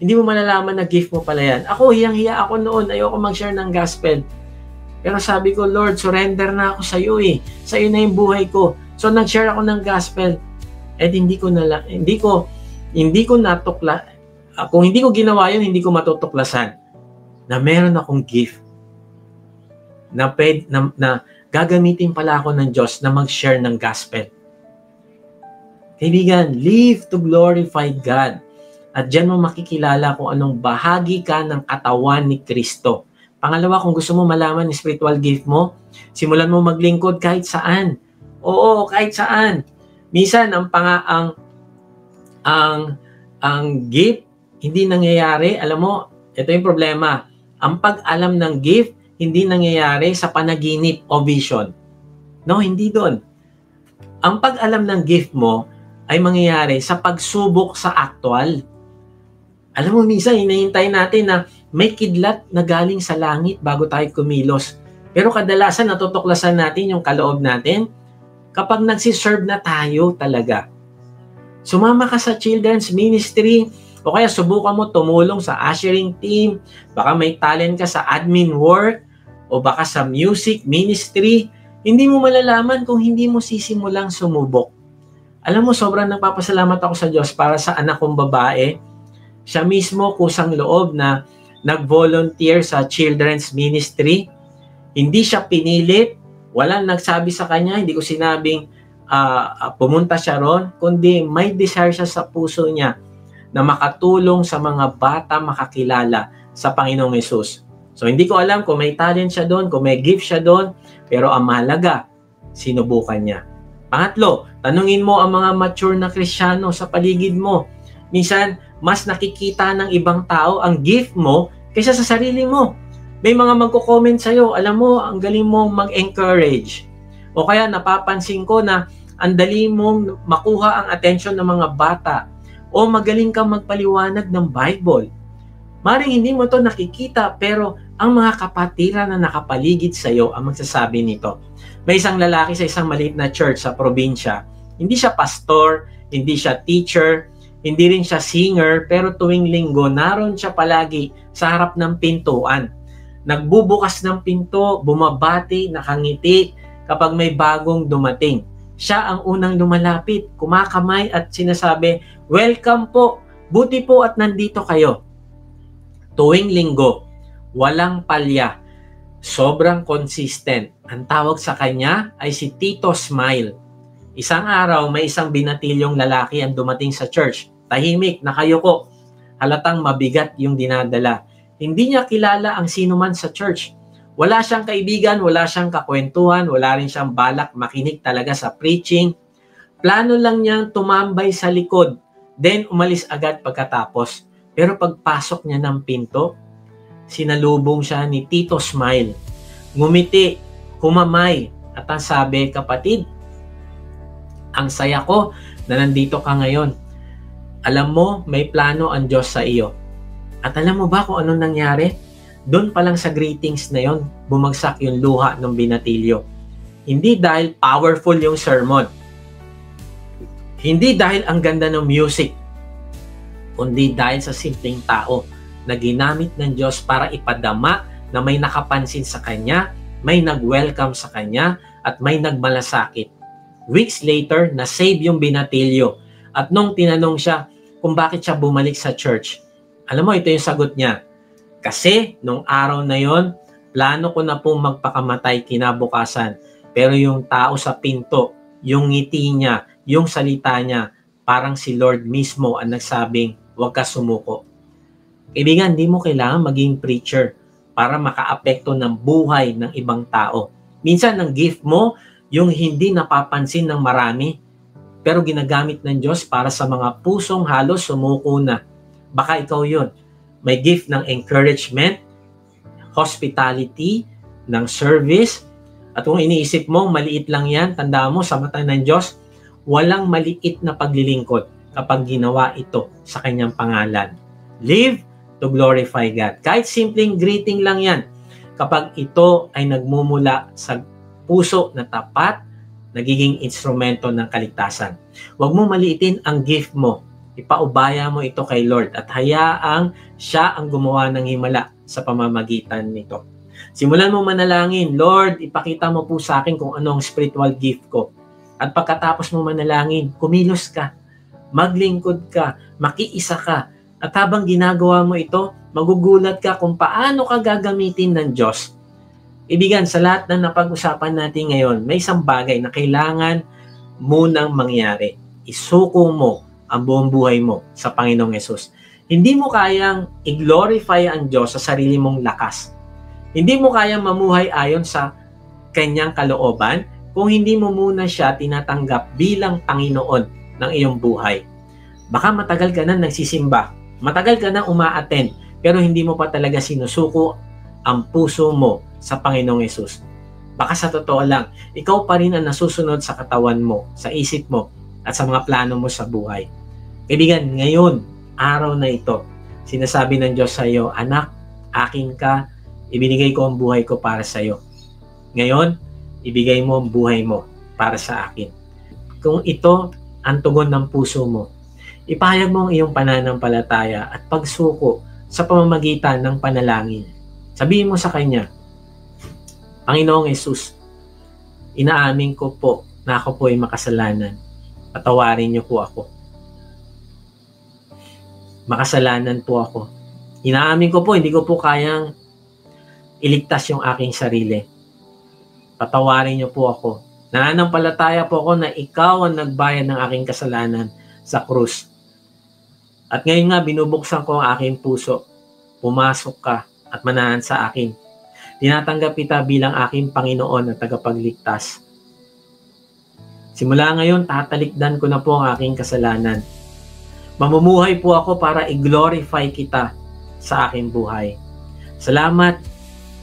S1: hindi mo malalaman na gift mo pala yan. Ako, hiyang-hiya ako noon. Ayoko mag-share ng gospel. Pero sabi ko, Lord, surrender na ako sa iyo eh. Sa iyo na yung buhay ko. So, nag-share ako ng gospel. At hindi ko natukla. Kung hindi ko ginawa yun, hindi ko matutuklasan na meron akong gift. Na gagamitin pala ako ng Diyos na mag-share ng gospel. Kaibigan, live to glorify God. At diyan mo makikilala kung anong bahagi ka ng katawan ni Kristo. Pangalawa, kung gusto mo malaman yung spiritual gift mo, simulan mo maglingkod kahit saan. Oo, kahit saan. Minsan, ang gift, hindi nangyayari. Alam mo, ito yung problema. Ang pag-alam ng gift, hindi nangyayari sa panaginip o vision. No, hindi doon. Ang pag-alam ng gift mo ay mangyayari sa pagsubok sa actual. Alam mo, minsan, hinahintay natin na may kidlat na galing sa langit bago tayo kumilos. Pero kadalasan, natutuklasan natin yung kaloob natin kapag nagsiserve na tayo talaga. Sumama ka sa children's ministry o kaya subukan mo tumulong sa ushering team, baka may talent ka sa admin work o baka sa music ministry, hindi mo malalaman kung hindi mo sisimulang sumubok. Alam mo, sobrang nagpapasalamat ako sa Diyos para sa anak kong babae. Siya mismo kusang loob na nag-volunteer sa children's ministry. Hindi siya pinilit, walang nagsabi sa kanya, hindi ko sinabing pumunta siya ron, kundi may desire siya sa puso niya na makatulong sa mga bata makakilala sa Panginoong Hesus. So hindi ko alam kung may talent siya doon, kung may gift siya doon, pero ang mahalaga, sinubukan niya. Pangatlo, tanungin mo ang mga mature na Kristiyano sa paligid mo. Minsan, mas nakikita ng ibang tao ang gift mo kaysa sa sarili mo. May mga magko-comment sa'yo, alam mo, ang galing mong mag-encourage. O kaya napapansin ko na ang dali mong makuha ang atensyon ng mga bata. O magaling kang magpaliwanag ng Bible. Maring hindi mo to nakikita, pero ang mga kapatiran na nakapaligid sa'yo ang magsasabi nito. May isang lalaki sa isang maliit na church sa probinsya. Hindi siya pastor, hindi siya teacher, hindi rin siya singer, pero tuwing linggo, naroon siya palagi sa harap ng pintuan. Nagbubukas ng pinto, bumabati, nakangiti kapag may bagong dumating. Siya ang unang lumalapit, kumakamay at sinasabi, "Welcome po, buti po at nandito kayo." Tuwing linggo, walang palya, sobrang consistent. Ang tawag sa kanya ay si Tito Smile. Isang araw, may isang binatilyong lalaki ang dumating sa church. Tahimik, nakayuko. Halatang mabigat yung dinadala. Hindi niya kilala ang sino man sa church. Wala siyang kaibigan, wala siyang kakwentuhan, wala rin siyang balak makinig talaga sa preaching. Plano lang niyang tumambay sa likod, then umalis agad pagkatapos. Pero pagpasok niya ng pinto, sinalubong siya ni Tito Smile. Ngumiti, humamay, at ang sabi, "Kapatid, Ang saya ko na nandito ka ngayon. Alam mo, may plano ang Diyos sa iyo. At alam mo ba kung anong nangyari? Doon pa lang sa greetings na yon, bumagsak yung luha ng binatilyo. Hindi dahil powerful yung sermon. Hindi dahil ang ganda ng music. Kundi dahil sa simpleng tao na ginamit ng Diyos para ipadama na may nakapansin sa kanya, may nag-welcome sa kanya, at may nagmalasakit. Weeks later, na-save yung binatilyo. At nung tinanong siya kung bakit siya bumalik sa church, alam mo, ito yung sagot niya. Kasi nung araw na yon, plano ko na pong magpakamatay kinabukasan. Pero yung tao sa pinto, yung ngiti niya, yung salita niya, parang si Lord mismo ang nagsabing, huwag ka sumuko. Kaibigan, hindi mo kailangan maging preacher para makaapekto ng buhay ng ibang tao. Minsan, ang gift mo, yung hindi napapansin ng marami, pero ginagamit ng Diyos para sa mga pusong halos sumuko na. Baka ikaw yun. May gift ng encouragement, hospitality, ng service. At kung iniisip mo, maliit lang yan, tandaan mo, sa mata ng Diyos, walang maliit na paglilingkod kapag ginawa ito sa kanyang pangalan. Live to glorify God. Kahit simpleng greeting lang yan, kapag ito ay nagmumula sa puso na tapat, nagiging instrumento ng kaligtasan. Huwag mo maliitin ang gift mo. Ipaubaya mo ito kay Lord at hayaang siya ang gumawa ng himala sa pamamagitan nito. Simulan mo manalangin, Lord, ipakita mo po sa akin kung ano ang spiritual gift ko. At pagkatapos mo manalangin, kumilos ka, maglingkod ka, makiisa ka. At habang ginagawa mo ito, magugulat ka kung paano ka gagamitin ng Diyos. Ibigan, sa lahat na napag-usapan natin ngayon, may isang bagay na kailangan munang mangyari. Isuko mo ang buong buhay mo sa Panginoong Yesus. Hindi mo kayang i-glorify ang Diyos sa sarili mong lakas. Hindi mo kayang mamuhay ayon sa kanyang kalooban kung hindi mo muna siya tinatanggap bilang Panginoon ng iyong buhay. Baka matagal ka na nagsisimba, matagal ka na uma-attend, pero hindi mo pa talaga sinusuko ang puso mo sa Panginoong Yesus. Baka sa totoo lang, ikaw pa rin ang nasusunod sa katawan mo, sa isip mo, at sa mga plano mo sa buhay. Kaibigan, ngayon, araw na ito, sinasabi ng Diyos sa iyo, anak, akin ka, ibinigay ko ang buhay ko para sa iyo. Ngayon, ibigay mo ang buhay mo para sa akin. Kung ito ang tugon ng puso mo, ipahayag mo ang iyong pananampalataya at pagsuko sa pamamagitan ng panalangin. Sabihin mo sa Kanya, Panginoong Yesus, inaamin ko po na ako po ay makasalanan. Patawarin niyo po ako. Makasalanan po ako. Inaamin ko po, hindi ko po kayang iligtas yung aking sarili. Patawarin niyo po ako. Nananampalataya po ako na ikaw ang nagbayad ng aking kasalanan sa krus. At ngayon nga, binubuksan ko ang aking puso. Pumasok ka at manahan sa akin. Tinatanggap kita bilang aking Panginoon at tagapagligtas. Simula ngayon, tatalikdan ko na po ang aking kasalanan. Mamumuhay po ako para i-glorify kita sa aking buhay. Salamat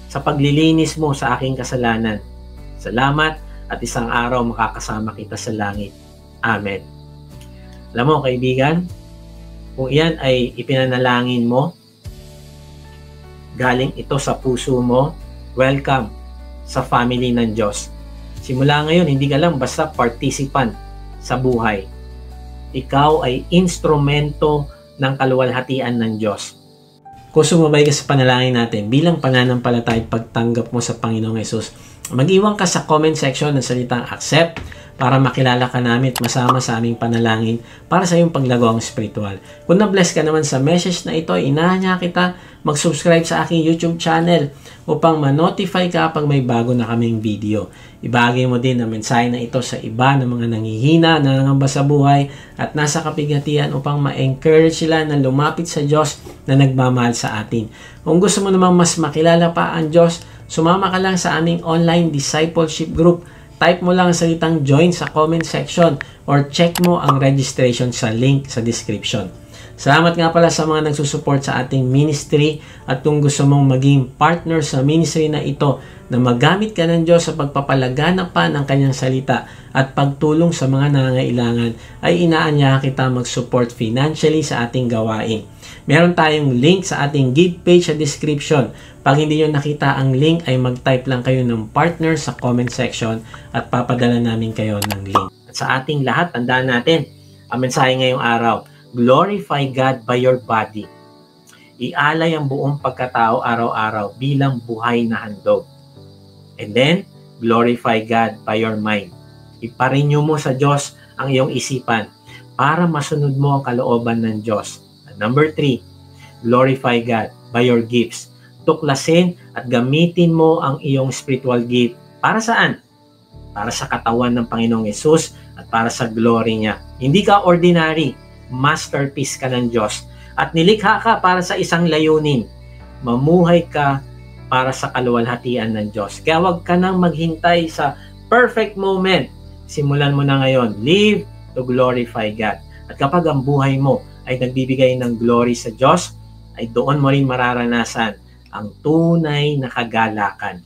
S1: sa paglilinis mo sa aking kasalanan. Salamat at isang araw makakasama kita sa langit. Amen. Alam mo, kaibigan, kung iyan ay ipinanalangin mo, galing ito sa puso mo, welcome sa family ng Diyos. Simula ngayon, hindi ka lang basta participant sa buhay. Ikaw ay instrumento ng kaluwalhatian ng Diyos. Kung sumabay ka sa panalangin natin, bilang pananampalataya at pagtanggap mo sa Panginoong Yesus, mag-iwan ka sa comment section ng salitang accept para makilala ka namin at masama sa aming panalangin para sa iyong paglagawang spiritual. Kung na-bless ka naman sa message na ito, inaanya kita mag-subscribe sa aking YouTube channel upang ma-notify ka pag may bago na kaming video. Ibahagi mo din ang mensahe na ito sa iba ng mga nanghihina, nangangamba sa buhay at nasa kapighatian upang ma-encourage sila na lumapit sa Diyos na nagmamahal sa atin. Kung gusto mo namang mas makilala pa ang Diyos, sumama ka lang sa aming online discipleship group. Type mo lang ang salitang join sa comment section or check mo ang registration sa link sa description. Salamat nga pala sa mga nagsusupport sa ating ministry, at kung gusto mong maging partner sa ministry na ito na magamit ka ng Diyos sa pagpapalaganap pa ng kanyang salita at pagtulong sa mga nangangailangan, ay inaanyayahan kita mag-support financially sa ating gawain. Meron tayong link sa ating give page sa description. Pag hindi nyo nakita ang link, ay mag-type lang kayo ng partner sa comment section at papadala namin kayo ng link. At sa ating lahat, tandaan natin, ang mensahe ngayong araw, glorify God by your body. Ialay ang buong pagkatao araw-araw bilang buhay na handog. And then, glorify God by your mind. Iparenew mo sa Diyos ang iyong isipan para masunod mo ang kalooban ng Diyos. And number 3, glorify God by your gifts. Tuklasin at gamitin mo ang iyong spiritual gift. Para saan? Para sa katawan ng Panginoong Yesus at para sa glory niya. Hindi ka ordinary. Masterpiece ka ng Diyos. At nilikha ka para sa isang layunin. Mamuhay ka para sa kaluwalhatian ng Diyos. Kaya huwag ka nang maghintay sa perfect moment. Simulan mo na ngayon. Live to glorify God. At kapag ang buhay mo ay nagbibigay ng glory sa Diyos, ay doon mo rin mararanasan ang tunay na kagalakan